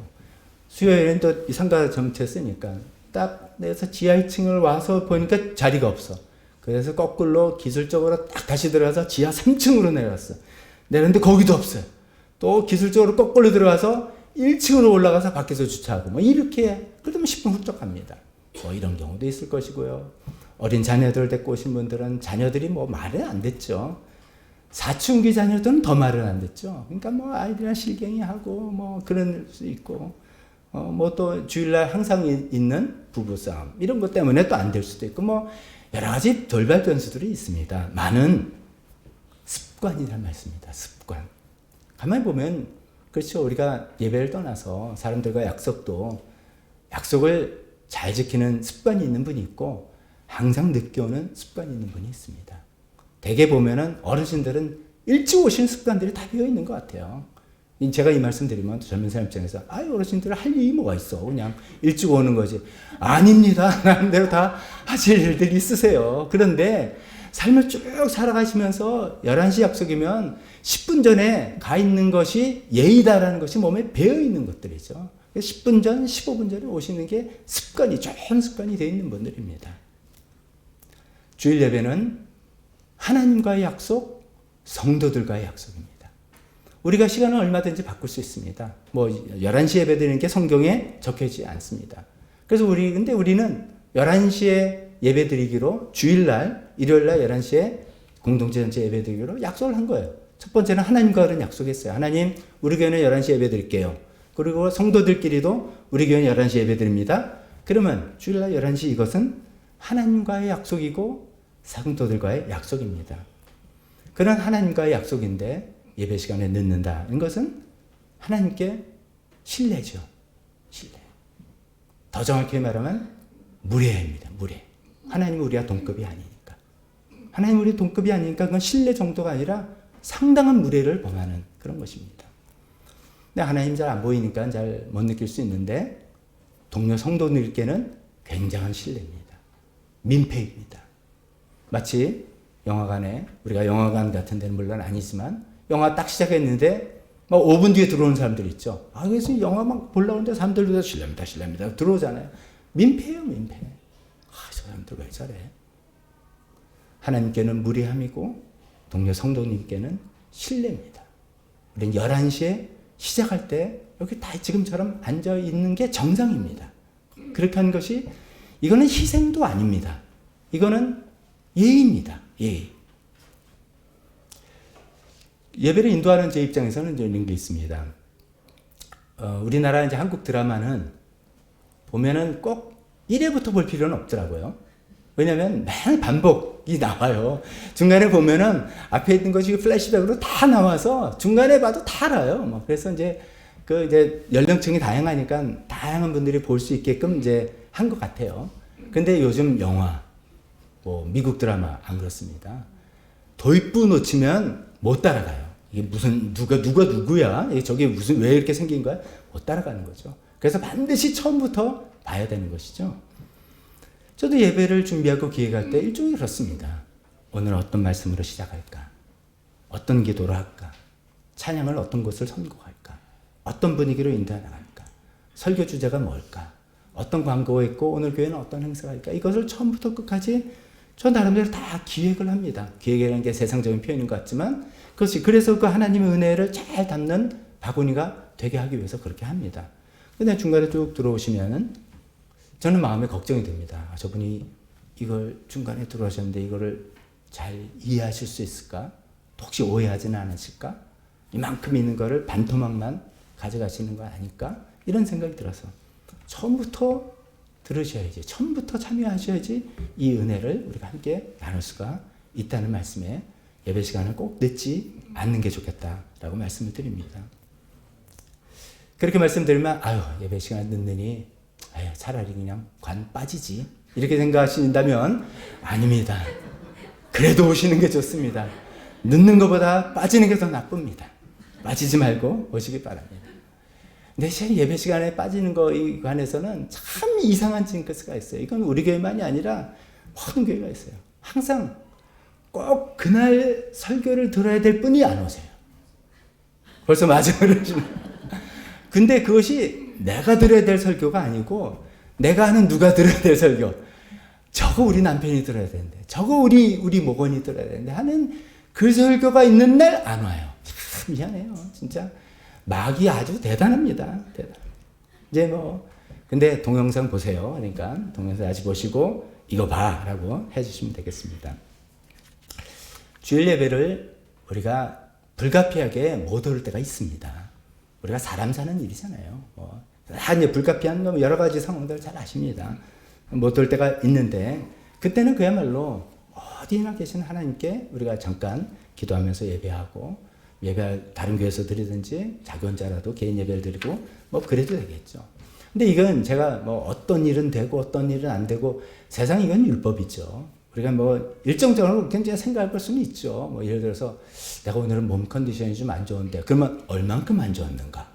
수요일은 또 상가 정체쓰니까 딱 내서 지하 2층을 와서 보니까 자리가 없어. 그래서 거꾸로 기술적으로 딱 다시 들어가서 지하 3층으로 내려갔어. 내렸는데 거기도 없어요. 또 기술적으로 거꾸로 들어가서 1층으로 올라가서 밖에서 주차하고 뭐 이렇게 그러면 10분 훌쩍 갑니다. 뭐 이런 경우도 있을 것이고요. 어린 자녀들 데리고 오신 분들은 자녀들이 뭐 말은 안 됐죠. 사춘기 자녀들은 더 말은 안 됐죠. 그러니까 뭐 아이들이랑 실갱이하고 뭐 그런 수 있고 뭐 또 주일날 항상 있는 부부싸움 이런 것 때문에 또 안 될 수도 있고 뭐 여러 가지 돌발 변수들이 있습니다. 많은 습관이란 말씀입니다. 습관. 가만히 보면 그렇죠. 우리가 예배를 떠나서 사람들과 약속도 약속을 잘 지키는 습관이 있는 분이 있고 항상 늦게 오는 습관이 있는 분이 있습니다. 대개 보면은 어르신들은 일찍 오시는 습관들이 다 비어 있는 것 같아요. 제가 이 말씀 드리면 젊은 사람 입장에서 어르신들 할 일이 뭐가 있어, 그냥 일찍 오는 거지. 아닙니다. 나름대로 다 하실 일들이 있으세요. 그런데 삶을 쭉 살아가시면서 11시 약속이면 10분 전에 가 있는 것이 예의다라는 것이 몸에 배어 있는 것들이죠. 10분 전, 15분 전에 오시는 게 습관이, 좋은 습관이 되어 있는 분들입니다. 주일 예배는 하나님과의 약속, 성도들과의 약속입니다. 우리가 시간을 얼마든지 바꿀 수 있습니다. 11시 예배 드리는 게 성경에 적혀있지 않습니다. 그래서 근데 우리는 11시에 예배 드리기로, 주일날, 일요일날 11시에 공동체 전체 예배 드리기로 약속을 한 거예요. 첫 번째는 하나님과 그런 약속했어요. 하나님, 우리 교회는 11시 예배 드릴게요. 그리고 성도들끼리도 우리 교회는 11시 예배 드립니다. 그러면 주일날 11시, 이것은 하나님과의 약속이고 성도들과의 약속입니다. 그런 하나님과의 약속인데 예배 시간에 늦는다는 것은 하나님께 신뢰죠. 신뢰. 더 정확히 말하면 무례입니다. 무례. 하나님은 우리와 동급이 아니니까. 하나님은 우리 동급이 아니니까 그건 신뢰 정도가 아니라 상당한 무례를 범하는 그런 것입니다. 근데 하나님 잘 안 보이니까 잘 못 느낄 수 있는데 동료 성도들께는 굉장한 신뢰입니다. 민폐입니다. 마치 영화관에, 우리가 영화관 같은 데는 물론 아니지만 영화 딱 시작했는데 막 5분 뒤에 들어오는 사람들 있죠. 그래서 영화 막 보려고 하는데 사람들도 실례합니다 들어오잖아요. 민폐예요, 민폐. 저 사람들 왜 저래? 하나님께는 무례함이고 동료 성도님께는 신뢰입니다. 우리는 11시에 시작할 때 여기 다 지금처럼 앉아 있는 게 정상입니다. 그렇게 하는 것이, 이거는 희생도 아닙니다. 이거는 예의입니다. 예의. 예배를 인도하는 제 입장에서는 이런 게 있습니다. 우리나라 이제 한국 드라마는 보면은 꼭 1회부터 볼 필요는 없더라고요. 왜냐면 매일 반복이 나와요. 중간에 보면은 앞에 있는 것이 플래시백으로 다 나와서 중간에 봐도 다 알아요. 그래서 이제 이제 연령층이 다양하니까 다양한 분들이 볼 수 있게끔 이제 한 것 같아요. 근데 요즘 영화, 미국 드라마 안 그렇습니다. 도입부 놓치면 못 따라가요. 이게 무슨 누가 누구야? 저게 무슨 왜 이렇게 생긴 거야? 못 따라가는 거죠. 그래서 반드시 처음부터 봐야 되는 것이죠. 저도 예배를 준비하고 기획할 때 일종이 그렇습니다. 오늘 어떤 말씀으로 시작할까? 어떤 기도를 할까? 찬양을 어떤 곳을 선곡할까? 어떤 분위기로 인도해 나갈까? 설교 주제가 뭘까? 어떤 광고가 있고 오늘 교회는 어떤 행사가 있을까? 이것을 처음부터 끝까지 저 나름대로 다 기획을 합니다. 기획이라는 게 세상적인 표현인 것 같지만 그래서 그 하나님의 은혜를 잘 담는 바구니가 되게 하기 위해서 그렇게 합니다. 근데 중간에 쭉 들어오시면은 저는 마음에 걱정이 됩니다. 저분이 이걸 중간에 들어오셨는데 이거를 잘 이해하실 수 있을까? 혹시 오해하지는 않으실까? 이만큼 있는 거를 반토막만 가져가시는 거 아닐까? 이런 생각이 들어서 처음부터 들으셔야지, 처음부터 참여하셔야지 이 은혜를 우리가 함께 나눌 수가 있다는 말씀에 예배 시간을 꼭 늦지 않는 게 좋겠다라고 말씀을 드립니다. 그렇게 말씀드리면 예배 시간 늦느니 차라리 그냥 관 빠지지 이렇게 생각하신다면 아닙니다. 그래도 오시는 게 좋습니다. 늦는 것보다 빠지는 게 더 나쁩니다. 빠지지 말고 오시기 바랍니다. 근데 예배 시간에 빠지는 거에 관해서는 참 이상한 징크스가 있어요. 이건 우리 교회만이 아니라 모든 교회가 있어요. 항상 꼭 그날 설교를 들어야 될 분이 안 오세요. 벌써 마지막을 근데 그것이 내가 들어야 될 설교가 아니고 내가 아는 누가 들어야 될 설교. 저거 우리 남편이 들어야 되는데, 저거 우리 목원이 들어야 되는데 하는 그 설교가 있는 날 안 와요. 참 미안해요. 진짜 막이 아주 대단합니다. 이제 근데 동영상 보세요. 그러니까 동영상 다시 보시고 이거 봐라고 해주시면 되겠습니다. 주일 예배를 우리가 불가피하게 못 올 때가 있습니다. 우리가 사람 사는 일이잖아요. 다 이제 불가피한 여러 가지 상황들 잘 아십니다. 못 올 때가 있는데 그때는 그야말로 어디나 계신 하나님께 우리가 잠깐 기도하면서 예배하고 다른 교회에서 드리든지 자기 혼자라도 개인 예배를 드리고 그래도 되겠죠. 근데 이건 제가 뭐 어떤 일은 되고 어떤 일은 안 되고 세상 이건 율법이죠. 우리가 뭐 일정적으로 굉장히 생각할 수는 있죠. 뭐 예를 들어서 내가 오늘은 몸 컨디션이 좀 안 좋은데 그러면 얼만큼 안 좋았는가?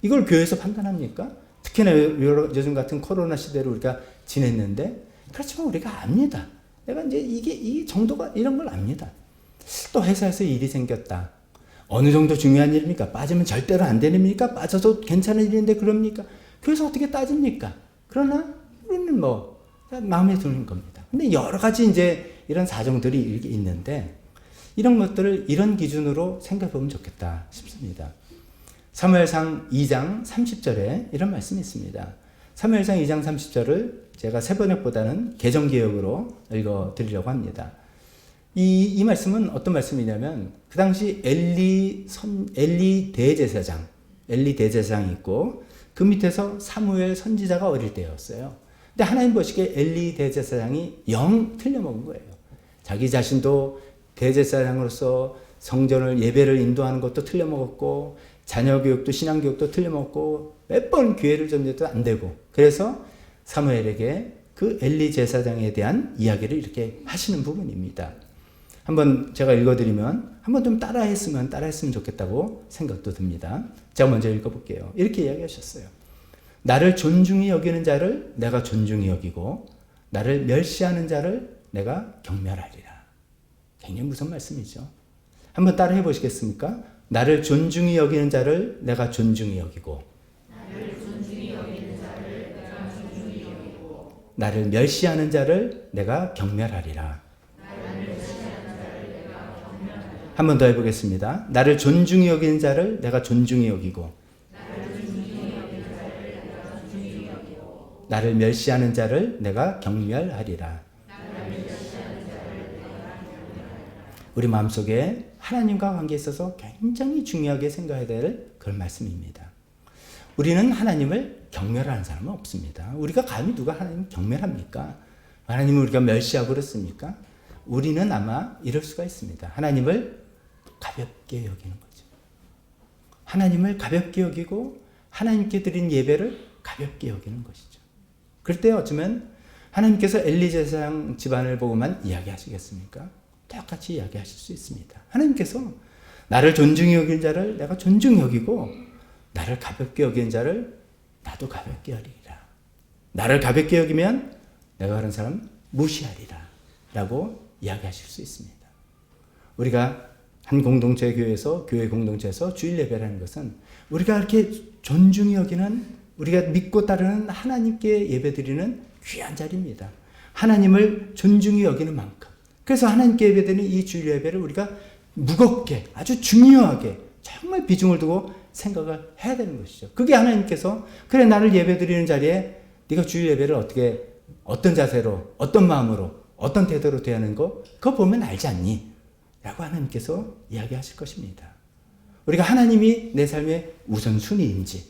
이걸 교회에서 판단합니까? 특히나 요즘 같은 코로나 시대를 우리가 지냈는데 그렇지만 우리가 압니다. 내가 이제 이게 이 정도가 이런 걸 압니다. 또 회사에서 일이 생겼다. 어느 정도 중요한 일입니까? 빠지면 절대로 안 되니까? 빠져도 괜찮은 일인데 그럽니까? 그래서 어떻게 따집니까? 그러나 우리는 뭐 마음에 드는 겁니다. 근데 여러 가지 이제 이런 사정들이 이렇게 있는데 이런 것들을 이런 기준으로 생각해 보면 좋겠다 싶습니다. 사무엘상 2장 30절에 이런 말씀이 있습니다. 사무엘상 2장 30절을 제가 세번역보다는 개정개역으로 읽어드리려고 합니다. 이 말씀은 어떤 말씀이냐면 그 당시 엘리 대제사장이 있고 그 밑에서 사무엘 선지자가 어릴 때였어요. 근데 하나님 보시기에 엘리 대제사장이 영 틀려먹은 거예요. 자기 자신도 대제사장으로서 성전을 예배를 인도하는 것도 틀려먹었고 자녀 교육도 신앙 교육도 틀려먹고 몇 번 기회를 줬는데도 안 되고 그래서 사무엘에게 그 엘리 제사장에 대한 이야기를 이렇게 하시는 부분입니다. 한번 제가 읽어드리면 한번 좀 따라했으면 좋겠다고 생각도 듭니다. 제가 먼저 읽어볼게요. 이렇게 이야기하셨어요. 나를 존중히 여기는 자를 내가 존중히 여기고 나를 멸시하는 자를 내가 경멸하리라. 굉장히 무슨 말씀이죠? 한번 따라해 보시겠습니까? 나를 존중히 여기는 자를 내가 존중히 여기고 나를 멸시하는 자를 내가 경멸하리라. 한 번 더 해보겠습니다. 나를 존중히 여기는 자를 내가 존중히 여기고 나를 멸시하는 자를 내가 경멸하리라. 우리 마음속에 하나님과 관계에 있어서 굉장히 중요하게 생각해야 될 그런 말씀입니다. 우리는 하나님을 경멸하는 사람은 없습니다. 우리가 감히 누가 하나님을 경멸합니까? 하나님을 우리가 멸시하고 그렇습니까? 우리는 아마 이럴 수가 있습니다. 하나님을 가볍게 여기는 거죠. 하나님을 가볍게 여기고 하나님께 드린 예배를 가볍게 여기는 것이죠. 그럴 때 어쩌면 하나님께서 엘리 제사장 집안을 보고만 이야기하시겠습니까? 똑같이 이야기하실 수 있습니다. 하나님께서 나를 존중히 여기는 자를 내가 존중히 여기고 나를 가볍게 여기는 자를 나도 가볍게 여기리라. 나를 가볍게 여기면 내가 그런 사람 무시하리라 라고 이야기하실 수 있습니다. 우리가 한 공동체 교회에서 교회 공동체에서 주일 예배라는 것은 우리가 이렇게 존중히 여기는 우리가 믿고 따르는 하나님께 예배드리는 귀한 자리입니다. 하나님을 존중히 여기는 만큼 그래서 하나님께 예배드리는 이 주일 예배를 우리가 무겁게 아주 중요하게 정말 비중을 두고 생각을 해야 되는 것이죠. 그게 하나님께서 그래 나를 예배드리는 자리에 네가 주일 예배를 어떻게 어떤 자세로 어떤 마음으로 어떤 태도로 대하는 거 그거 보면 알지 않니? 라고 하나님께서 이야기하실 것입니다. 우리가 하나님이 내 삶의 우선순위인지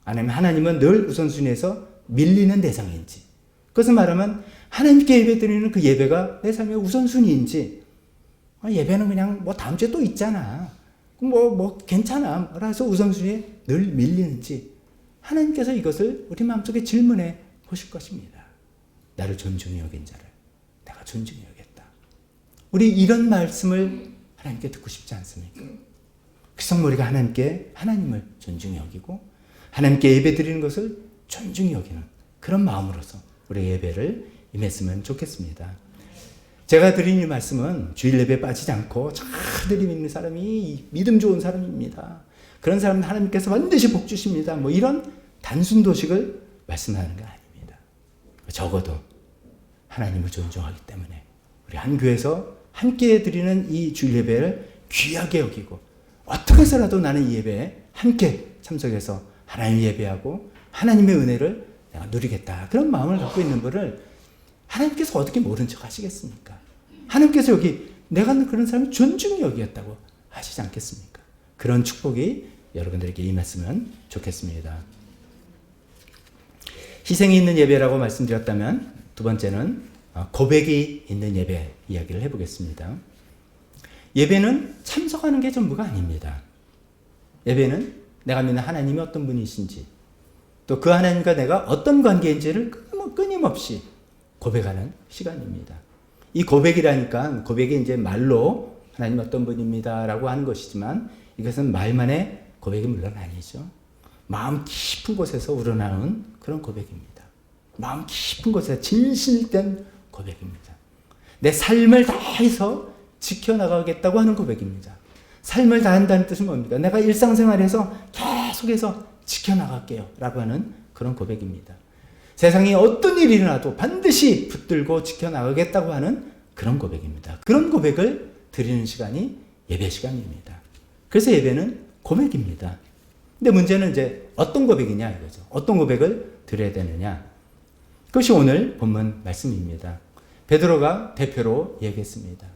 아니면 하나님은 늘 우선순위에서 밀리는 대상인지 그것을 말하면 하나님께 예배드리는 그 예배가 내 삶의 우선순위인지 예배는 그냥 뭐 다음 주에 또 있잖아. 뭐 괜찮아. 그래서 우선순위에 늘 밀리는지 하나님께서 이것을 우리 마음속에 질문해 보실 것입니다. 나를 존중히 여긴 자를 내가 존중히 여겼다. 우리 이런 말씀을 하나님께 듣고 싶지 않습니까? 그래서 우리가 하나님을 존중히 여기고 하나님께 예배드리는 것을 존중히 여기는 그런 마음으로서 우리 예배를 임했으면 좋겠습니다. 제가 드린 이 말씀은 주일 예배에 빠지지 않고 잘 믿는 사람이 믿음 좋은 사람입니다. 그런 사람은 하나님께서 반드시 복 주십니다. 뭐 이런 단순 도식을 말씀하는 거 아닙니다. 적어도 하나님을 존중하기 때문에 우리 한 교회에서 함께 드리는 이 주일 예배를 귀하게 여기고 어떻게 해서라도 나는 이 예배에 함께 참석해서 하나님 예배하고 하나님의 은혜를 내가 누리겠다. 그런 마음을 갖고 있는 분을 하나님께서 어떻게 모른 척 하시겠습니까? 하나님께서 여기 내가 그런 사람을 존중히 여기겠다고 하시지 않겠습니까? 그런 축복이 여러분들에게 임했으면 좋겠습니다. 희생이 있는 예배라고 말씀드렸다면 두 번째는 고백이 있는 예배 이야기를 해보겠습니다. 예배는 참석하는 게 전부가 아닙니다. 예배는 내가 믿는 하나님이 어떤 분이신지 또 그 하나님과 내가 어떤 관계인지를 끊임없이 고백하는 시간입니다. 이 고백이라니까 고백이 이제 말로 하나님 어떤 분입니다라고 하는 것이지만 이것은 말만의 고백이 물론 아니죠. 마음 깊은 곳에서 우러나오는 그런 고백입니다. 마음 깊은 곳에서 진실된 고백입니다. 내 삶을 다해서 지켜나가겠다고 하는 고백입니다. 삶을 다한다는 뜻은 뭡니까? 내가 일상생활에서 계속해서 지켜나갈게요 라고 하는 그런 고백입니다. 세상에 어떤 일이 일어나도 반드시 붙들고 지켜나가겠다고 하는 그런 고백입니다. 그런 고백을 드리는 시간이 예배 시간입니다. 그래서 예배는 고백입니다. 근데 문제는 이제 어떤 고백이냐 이거죠. 어떤 고백을 드려야 되느냐. 그것이 오늘 본문 말씀입니다. 베드로가 대표로 얘기했습니다.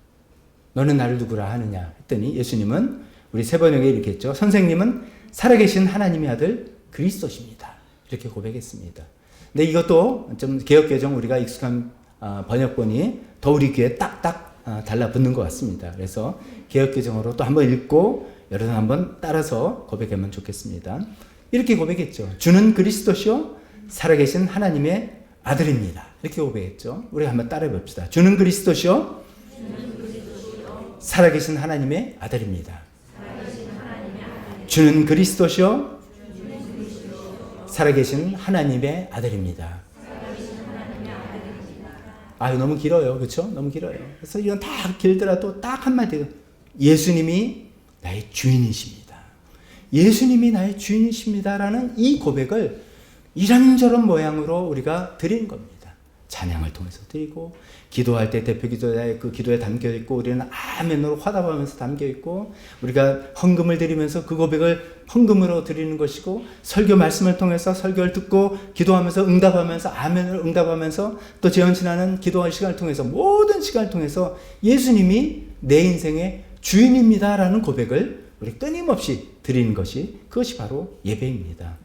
너는 나를 누구라 하느냐 했더니 예수님은 우리 세 번역에 이렇게 했죠. 선생님은 살아계신 하나님의 아들 그리스도십니다. 이렇게 고백했습니다. 근데 이것도 좀 개역개정 우리가 익숙한 번역본이 더 우리 귀에 딱딱 달라붙는 것 같습니다. 그래서 개역개정으로 또 한번 읽고 여러분 한번 따라서 고백하면 좋겠습니다. 이렇게 고백했죠. 주는 그리스도시요 살아계신 하나님의 아들입니다. 이렇게 고백했죠. 우리 한번 따라해 봅시다. 주는 그리스도시요 살아계신 하나님의 아들입니다. 주는 그리스도시요 살아계신 하나님의 아들입니다. 아유 너무 길어요. 그렇죠? 너무 길어요. 그래서 이건 다 길더라도 딱 한마디 예수님이 나의 주인이십니다. 예수님이 나의 주인이십니다라는 이 고백을 이런저런 모양으로 우리가 드리는 겁니다. 찬양을 통해서 드리고 기도할 때 대표 기도에 그 기도에 담겨 있고 우리는 아멘으로 화답하면서 담겨 있고 우리가 헌금을 드리면서 그 고백을 헌금으로 드리는 것이고 설교 말씀을 통해서 설교를 듣고 기도하면서 응답하면서 아멘으로 응답하면서 또 재헌신하는 기도할 시간을 통해서 모든 시간을 통해서 예수님이 내 인생의 주인입니다라는 고백을 우리 끊임없이 드리는 것이 그것이 바로 예배입니다.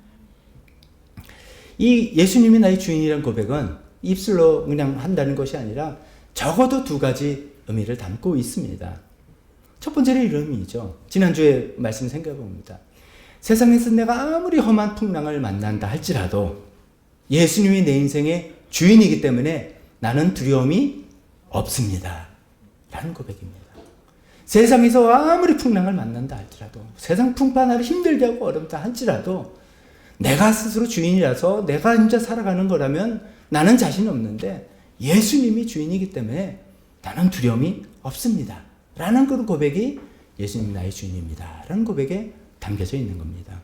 이 예수님이 나의 주인이라는 고백은 입술로 그냥 한다는 것이 아니라 적어도 두 가지 의미를 담고 있습니다. 첫 번째는 이런 의미죠. 지난주에 말씀 생각해 봅니다. 세상에서 내가 아무리 험한 풍랑을 만난다 할지라도 예수님이 내 인생의 주인이기 때문에 나는 두려움이 없습니다. 라는 고백입니다. 세상에서 아무리 풍랑을 만난다 할지라도 세상 풍파나를 힘들게 하고 어렵다 할지라도 내가 스스로 주인이라서 내가 혼자 살아가는 거라면 나는 자신 없는데 예수님이 주인이기 때문에 나는 두려움이 없습니다. 라는 그런 고백이 예수님이 나의 주인입니다. 라는 고백에 담겨져 있는 겁니다.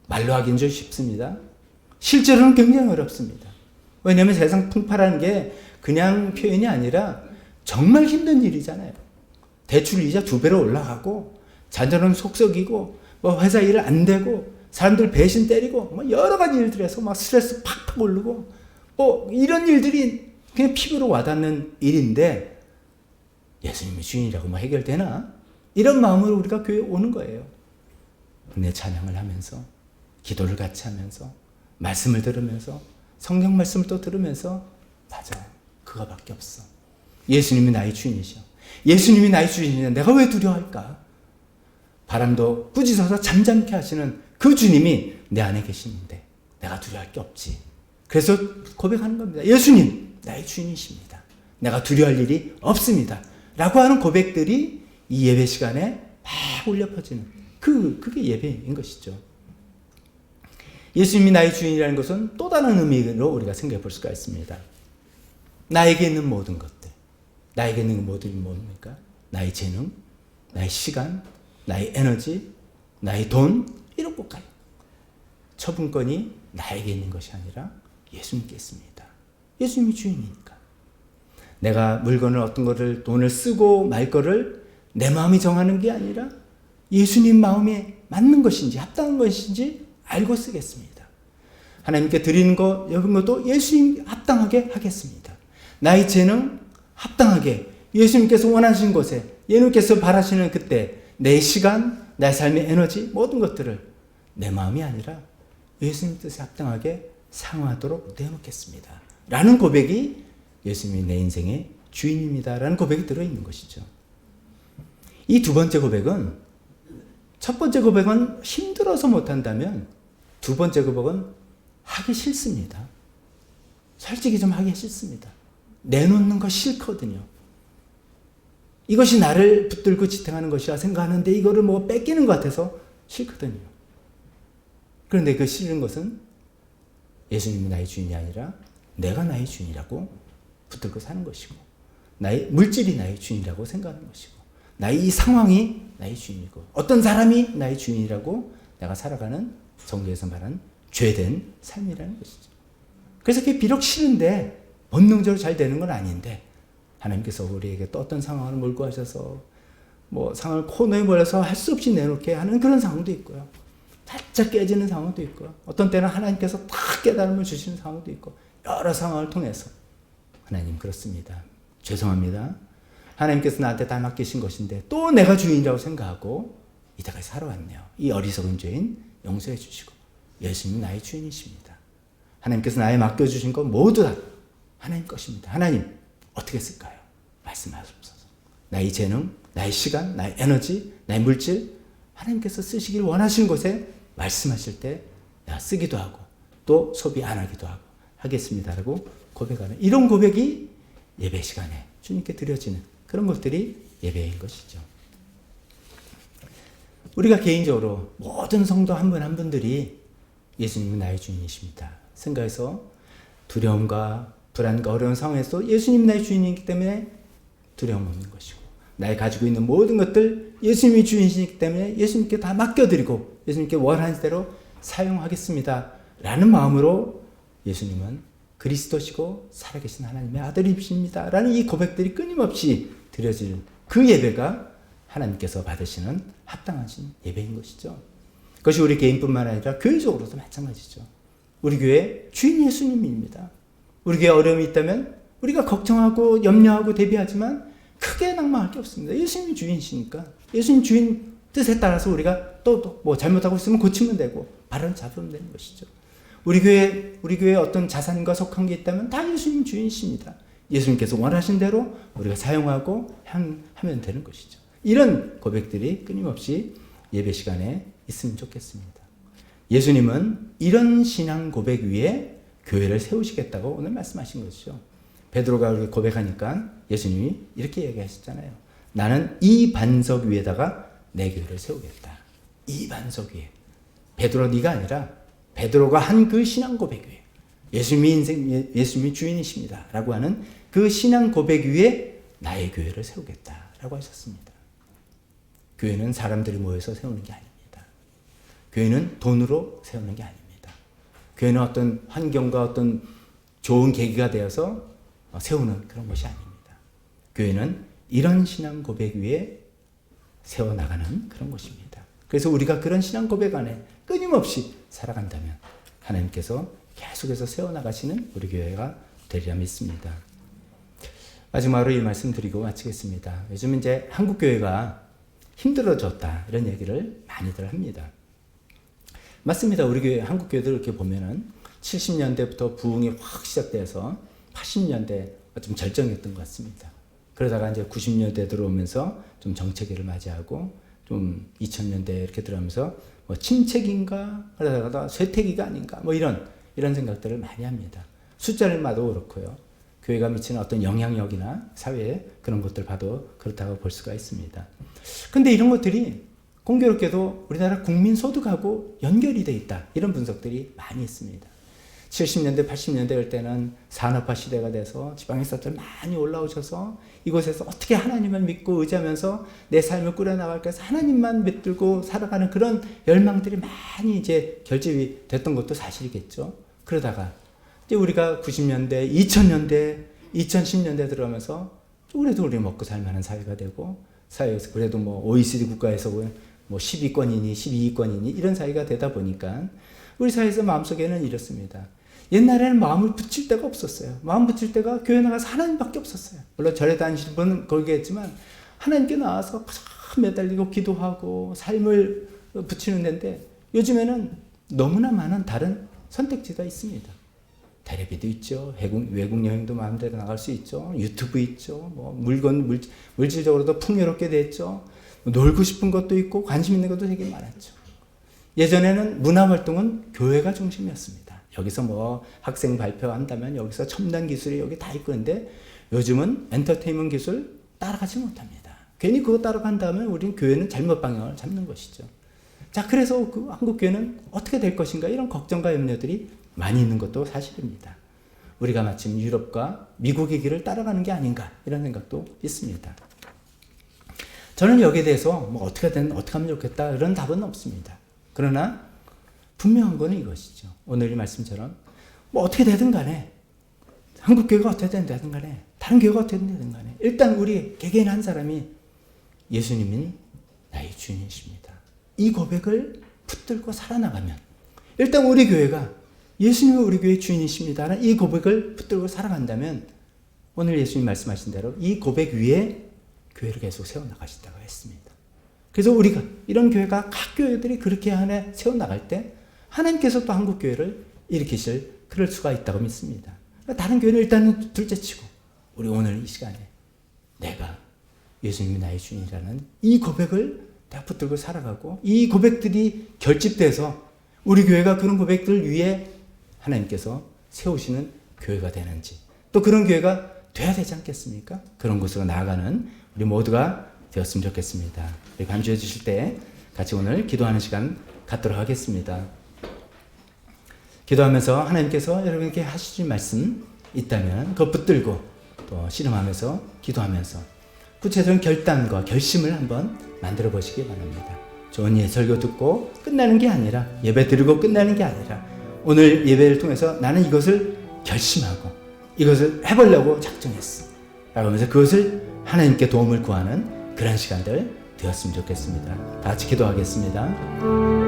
말로 하기는 좀 쉽습니다. 실제로는 굉장히 어렵습니다. 왜냐하면 세상 풍파라는 게 그냥 표현이 아니라 정말 힘든 일이잖아요. 대출 이자 2배로 올라가고 자녀는 속썩이고 뭐 회사 일 안 되고 사람들 배신 때리고 뭐 여러 가지 일들이 해서 막 스트레스 팍팍 오르고 뭐 이런 일들이 그냥 피부로 와닿는 일인데 예수님이 주인이라고 뭐 해결되나? 이런 마음으로 우리가 교회에 오는 거예요. 내 찬양을 하면서 기도를 같이 하면서 말씀을 들으면서 성경 말씀을 또 들으면서 맞아 그거밖에 없어. 예수님이 나의 주인이셔. 예수님이 나의 주인이냐 내가 왜 두려워할까? 바람도 꾸짖어서 잠잠케 하시는 그 주님이 내 안에 계시는데 내가 두려워할 게 없지. 그래서 고백하는 겁니다. 예수님 나의 주인이십니다. 내가 두려워할 일이 없습니다. 라고 하는 고백들이 이 예배 시간에 막 울려 퍼지는 그게 예배인 것이죠. 예수님이 나의 주인이라는 것은 또 다른 의미로 우리가 생각해 볼 수가 있습니다. 나에게 있는 모든 것들, 나에게 있는 모든 게 뭡니까? 나의 재능, 나의 시간, 나의 에너지, 나의 돈 이런 것까지 처분권이 나에게 있는 것이 아니라 예수님께 있습니다. 예수님이 주인이니까. 내가 물건을 어떤 거를 돈을 쓰고 말 거를 내 마음이 정하는 게 아니라 예수님 마음에 맞는 것인지 합당한 것인지 알고 쓰겠습니다. 하나님께 드리는 거 이런 것도 예수님 합당하게 하겠습니다. 나의 재능 합당하게 예수님께서 원하시는 곳에 예수님께서 바라시는 그때 내 시간, 내 삶의 에너지 모든 것들을 내 마음이 아니라 예수님 뜻에 합당하게 상응하도록 내놓겠습니다. 라는 고백이 예수님이 내 인생의 주인입니다. 라는 고백이 들어있는 것이죠. 이 두 번째 고백은 첫 번째 고백은 힘들어서 못한다면 두 번째 고백은 하기 싫습니다. 솔직히 좀 하기 싫습니다. 내놓는 거 싫거든요. 이것이 나를 붙들고 지탱하는 것이라 생각하는데 이거를 뭐 뺏기는 것 같아서 싫거든요. 그런데 그 싫은 것은 예수님이 나의 주인이 아니라 내가 나의 주인이라고 붙들고 사는 것이고, 나의 물질이 나의 주인이라고 생각하는 것이고, 나의 이 상황이 나의 주인이고, 어떤 사람이 나의 주인이라고 내가 살아가는 성경에서 말하는 죄된 삶이라는 것이죠. 그래서 그게 비록 싫은데 본능적으로 잘 되는 건 아닌데, 하나님께서 우리에게 또 어떤 상황을 몰고 하셔서 뭐 상황을 코너에 몰아서 할 수 없이 내놓게 하는 그런 상황도 있고요. 살짝 깨지는 상황도 있고요. 어떤 때는 하나님께서 탁 깨달음을 주시는 상황도 있고, 여러 상황을 통해서 하나님 그렇습니다. 죄송합니다. 하나님께서 나한테 다 맡기신 것인데 또 내가 주인이라고 생각하고 이때까지 살아왔네요. 이 어리석은 죄인 용서해 주시고, 예수님이 나의 주인이십니다. 하나님께서 나에 맡겨주신 것 모두 다 하나님 것입니다. 하나님 어떻게 쓸까요? 말씀하옵소서. 나의 재능, 나의 시간, 나의 에너지, 나의 물질, 하나님께서 쓰시길 원하시는 곳에 말씀하실 때 내가 쓰기도 하고 또 소비 안 하기도 하고 하겠습니다라고 고백하는, 이런 고백이 예배 시간에 주님께 드려지는 그런 것들이 예배인 것이죠. 우리가 개인적으로 모든 성도 한 분 한 분들이 예수님은 나의 주인이십니다 생각해서 두려움과 불안과 어려운 상황에서 예수님이 나의 주인이기 때문에 두려움 없는 것이고, 나의 가지고 있는 모든 것들 예수님이 주인이시기 때문에 예수님께 다 맡겨드리고 예수님께 원하는 대로 사용하겠습니다 라는 마음으로 예수님은 그리스도시고 살아계신 하나님의 아들이십니다 라는 이 고백들이 끊임없이 드려질 그 예배가 하나님께서 받으시는 합당하신 예배인 것이죠. 그것이 우리 개인뿐만 아니라 교회적으로도 마찬가지죠. 우리 교회 주인 예수님입니다. 우리 교회에 어려움이 있다면 우리가 걱정하고 염려하고 대비하지만 크게 낭망할 게 없습니다. 예수님이 주인이시니까 예수님 주인 뜻에 따라서 우리가 또 뭐 잘못하고 있으면 고치면 되고 바로 잡으면 되는 것이죠. 우리 교회에 어떤 자산과 속한 게 있다면 다 예수님 주인이십니다. 예수님께서 원하신 대로 우리가 사용하고 하면 되는 것이죠. 이런 고백들이 끊임없이 예배 시간에 있으면 좋겠습니다. 예수님은 이런 신앙 고백 위에 교회를 세우시겠다고 오늘 말씀하신 것이죠. 베드로가 그렇게 고백하니까 예수님이 이렇게 얘기하셨잖아요. 나는 이 반석 위에다가 내 교회를 세우겠다. 이 반석 위에. 베드로 네가 아니라 베드로가 한 그 신앙 고백 위에, 예수님이 주인이십니다 라고 하는 그 신앙 고백 위에 나의 교회를 세우겠다 라고 하셨습니다. 교회는 사람들이 모여서 세우는 게 아닙니다. 교회는 돈으로 세우는 게 아닙니다. 교회는 어떤 환경과 어떤 좋은 계기가 되어서 세우는 그런 것이 아닙니다. 교회는 이런 신앙 고백 위에 세워나가는 그런 것입니다. 그래서 우리가 그런 신앙 고백 안에 끊임없이 살아간다면 하나님께서 계속해서 세워나가시는 우리 교회가 되리라 믿습니다. 마지막으로 이 말씀 드리고 마치겠습니다. 요즘 이제 한국 교회가 힘들어졌다 이런 얘기를 많이들 합니다. 맞습니다. 우리 교회, 한국 교회들 이렇게 보면은 70년대부터 부흥이 확 시작돼서 80년대 좀 절정했던 것 같습니다. 그러다가 이제 90년대 들어오면서 좀 정체기를 맞이하고 좀 2000년대 이렇게 들어오면서 뭐 침체기인가 그러다가 쇠퇴기가 아닌가 뭐 이런 생각들을 많이 합니다. 숫자를 봐도 그렇고요. 교회가 미치는 어떤 영향력이나 사회에 그런 것들 봐도 그렇다고 볼 수가 있습니다. 근데 이런 것들이 공교롭게도 우리나라 국민 소득하고 연결이 돼 있다. 이런 분석들이 많이 있습니다. 70년대, 80년대 일 때는 산업화 시대가 돼서 지방에서들 많이 올라오셔서 이곳에서 어떻게 하나님을 믿고 의지하면서 내 삶을 꾸려나갈까 해서 하나님만 믿들고 살아가는 그런 열망들이 많이 이제 결집이 됐던 것도 사실이겠죠. 그러다가 이제 우리가 90년대, 2000년대, 2010년대 들어오면서 그래도 우리 먹고 살만한 사회가 되고 사회에서 그래도 뭐 OECD 국가에서 뭐 10위권이니 12위권이니 이런 사회가 되다 보니까 우리 사회에서 마음속에는 이렇습니다. 옛날에는 마음을 붙일 데가 없었어요. 마음 붙일 데가 교회 나가서 하나님밖에 없었어요. 물론 절에 다니시는 분은 그러겠지만 하나님께 나와서 매달리고 기도하고 삶을 붙이는 데인데 요즘에는 너무나 많은 다른 선택지가 있습니다. 테레비도 있죠. 외국 여행도 마음대로 나갈 수 있죠. 유튜브 있죠. 뭐 물질적으로도 풍요롭게 됐죠. 놀고 싶은 것도 있고 관심 있는 것도 되게 많았죠. 예전에는 문화활동은 교회가 중심이었습니다. 여기서 뭐 학생 발표한다면 여기서 첨단 기술이 여기 다 있고 근데 요즘은 엔터테인먼트 기술 따라가지 못합니다. 괜히 그거 따라간다면 우리는 교회는 잘못 방향을 잡는 것이죠. 자, 그래서 그 한국 교회는 어떻게 될 것인가 이런 걱정과 염려들이 많이 있는 것도 사실입니다. 우리가 마침 유럽과 미국의 길을 따라가는 게 아닌가 이런 생각도 있습니다. 저는 여기에 대해서 뭐 어떻게 하면 좋겠다 이런 답은 없습니다. 그러나 분명한 거는 이것이죠. 오늘 이 말씀처럼 뭐 어떻게 되든 간에 한국 교회가 어떻게 되든 간에 다른 교회가 어떻게 되든 간에 일단 우리 개개인 한 사람이 예수님이 나의 주인이십니다. 이 고백을 붙들고 살아나가면 일단 우리 교회가 예수님이 우리 교회의 주인이십니다라는 이 고백을 붙들고 살아간다면 오늘 예수님 말씀하신 대로 이 고백 위에 교회를 계속 세워나가신다고 했습니다. 그래서 우리가 이런 교회가 각 교회들이 그렇게 하나 세워나갈 때 하나님께서 또 한국 교회를 일으키실 그럴 수가 있다고 믿습니다. 다른 교회는 일단은 둘째치고 우리 오늘 이 시간에 내가 예수님이 나의 주인이라는 이 고백을 다 붙들고 살아가고 이 고백들이 결집돼서 우리 교회가 그런 고백들 위에 하나님께서 세우시는 교회가 되는지 또 그런 교회가 돼야 되지 않겠습니까? 그런 곳으로 나아가는 우리 모두가 되었으면 좋겠습니다. 우리 반주해 주실 때 같이 오늘 기도하는 시간 갖도록 하겠습니다. 기도하면서 하나님께서 여러분에게 하시는 말씀 있다면 그거 붙들고 또 씨름하면서 기도하면서 구체적인 결단과 결심을 한번 만들어 보시기 바랍니다. 좋은 설교 듣고 끝나는 게 아니라 예배 드리고 끝나는 게 아니라 오늘 예배를 통해서 나는 이것을 결심하고 이것을 해보려고 작정했어 라고 하면서 그것을 하나님께 도움을 구하는 그런 시간들 되었으면 좋겠습니다. 다 같이 기도하겠습니다.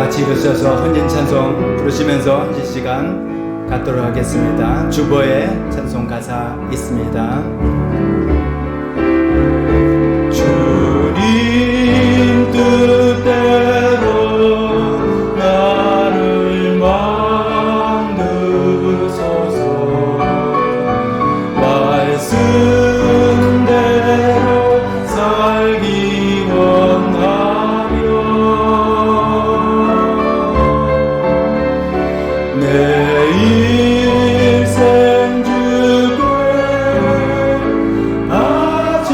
같이 일어서서 헌신 찬송 부르시면서 헌신 시간 갖도록 하겠습니다. 주보에 찬송 가사 있습니다. 주님 뜻대로 나를 만드소서 말씀대로 살기 원하며 내 일생 주께 바치오리다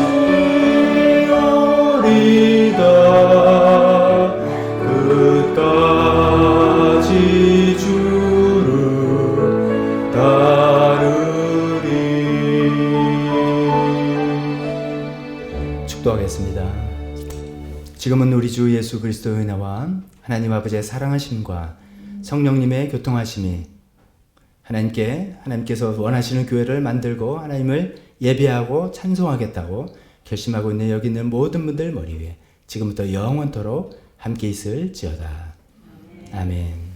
끝까지 주를 따르리. 축도하겠습니다. 지금은 우리 주 예수 그리스도의 은혜와 하나님 아버지의 사랑하심과 성령님의 교통하심이 하나님께서 원하시는 교회를 만들고 하나님을 예배하고 찬송하겠다고 결심하고 있는 여기 있는 모든 분들 머리 위에 지금부터 영원토록 함께 있을지어다. 아멘.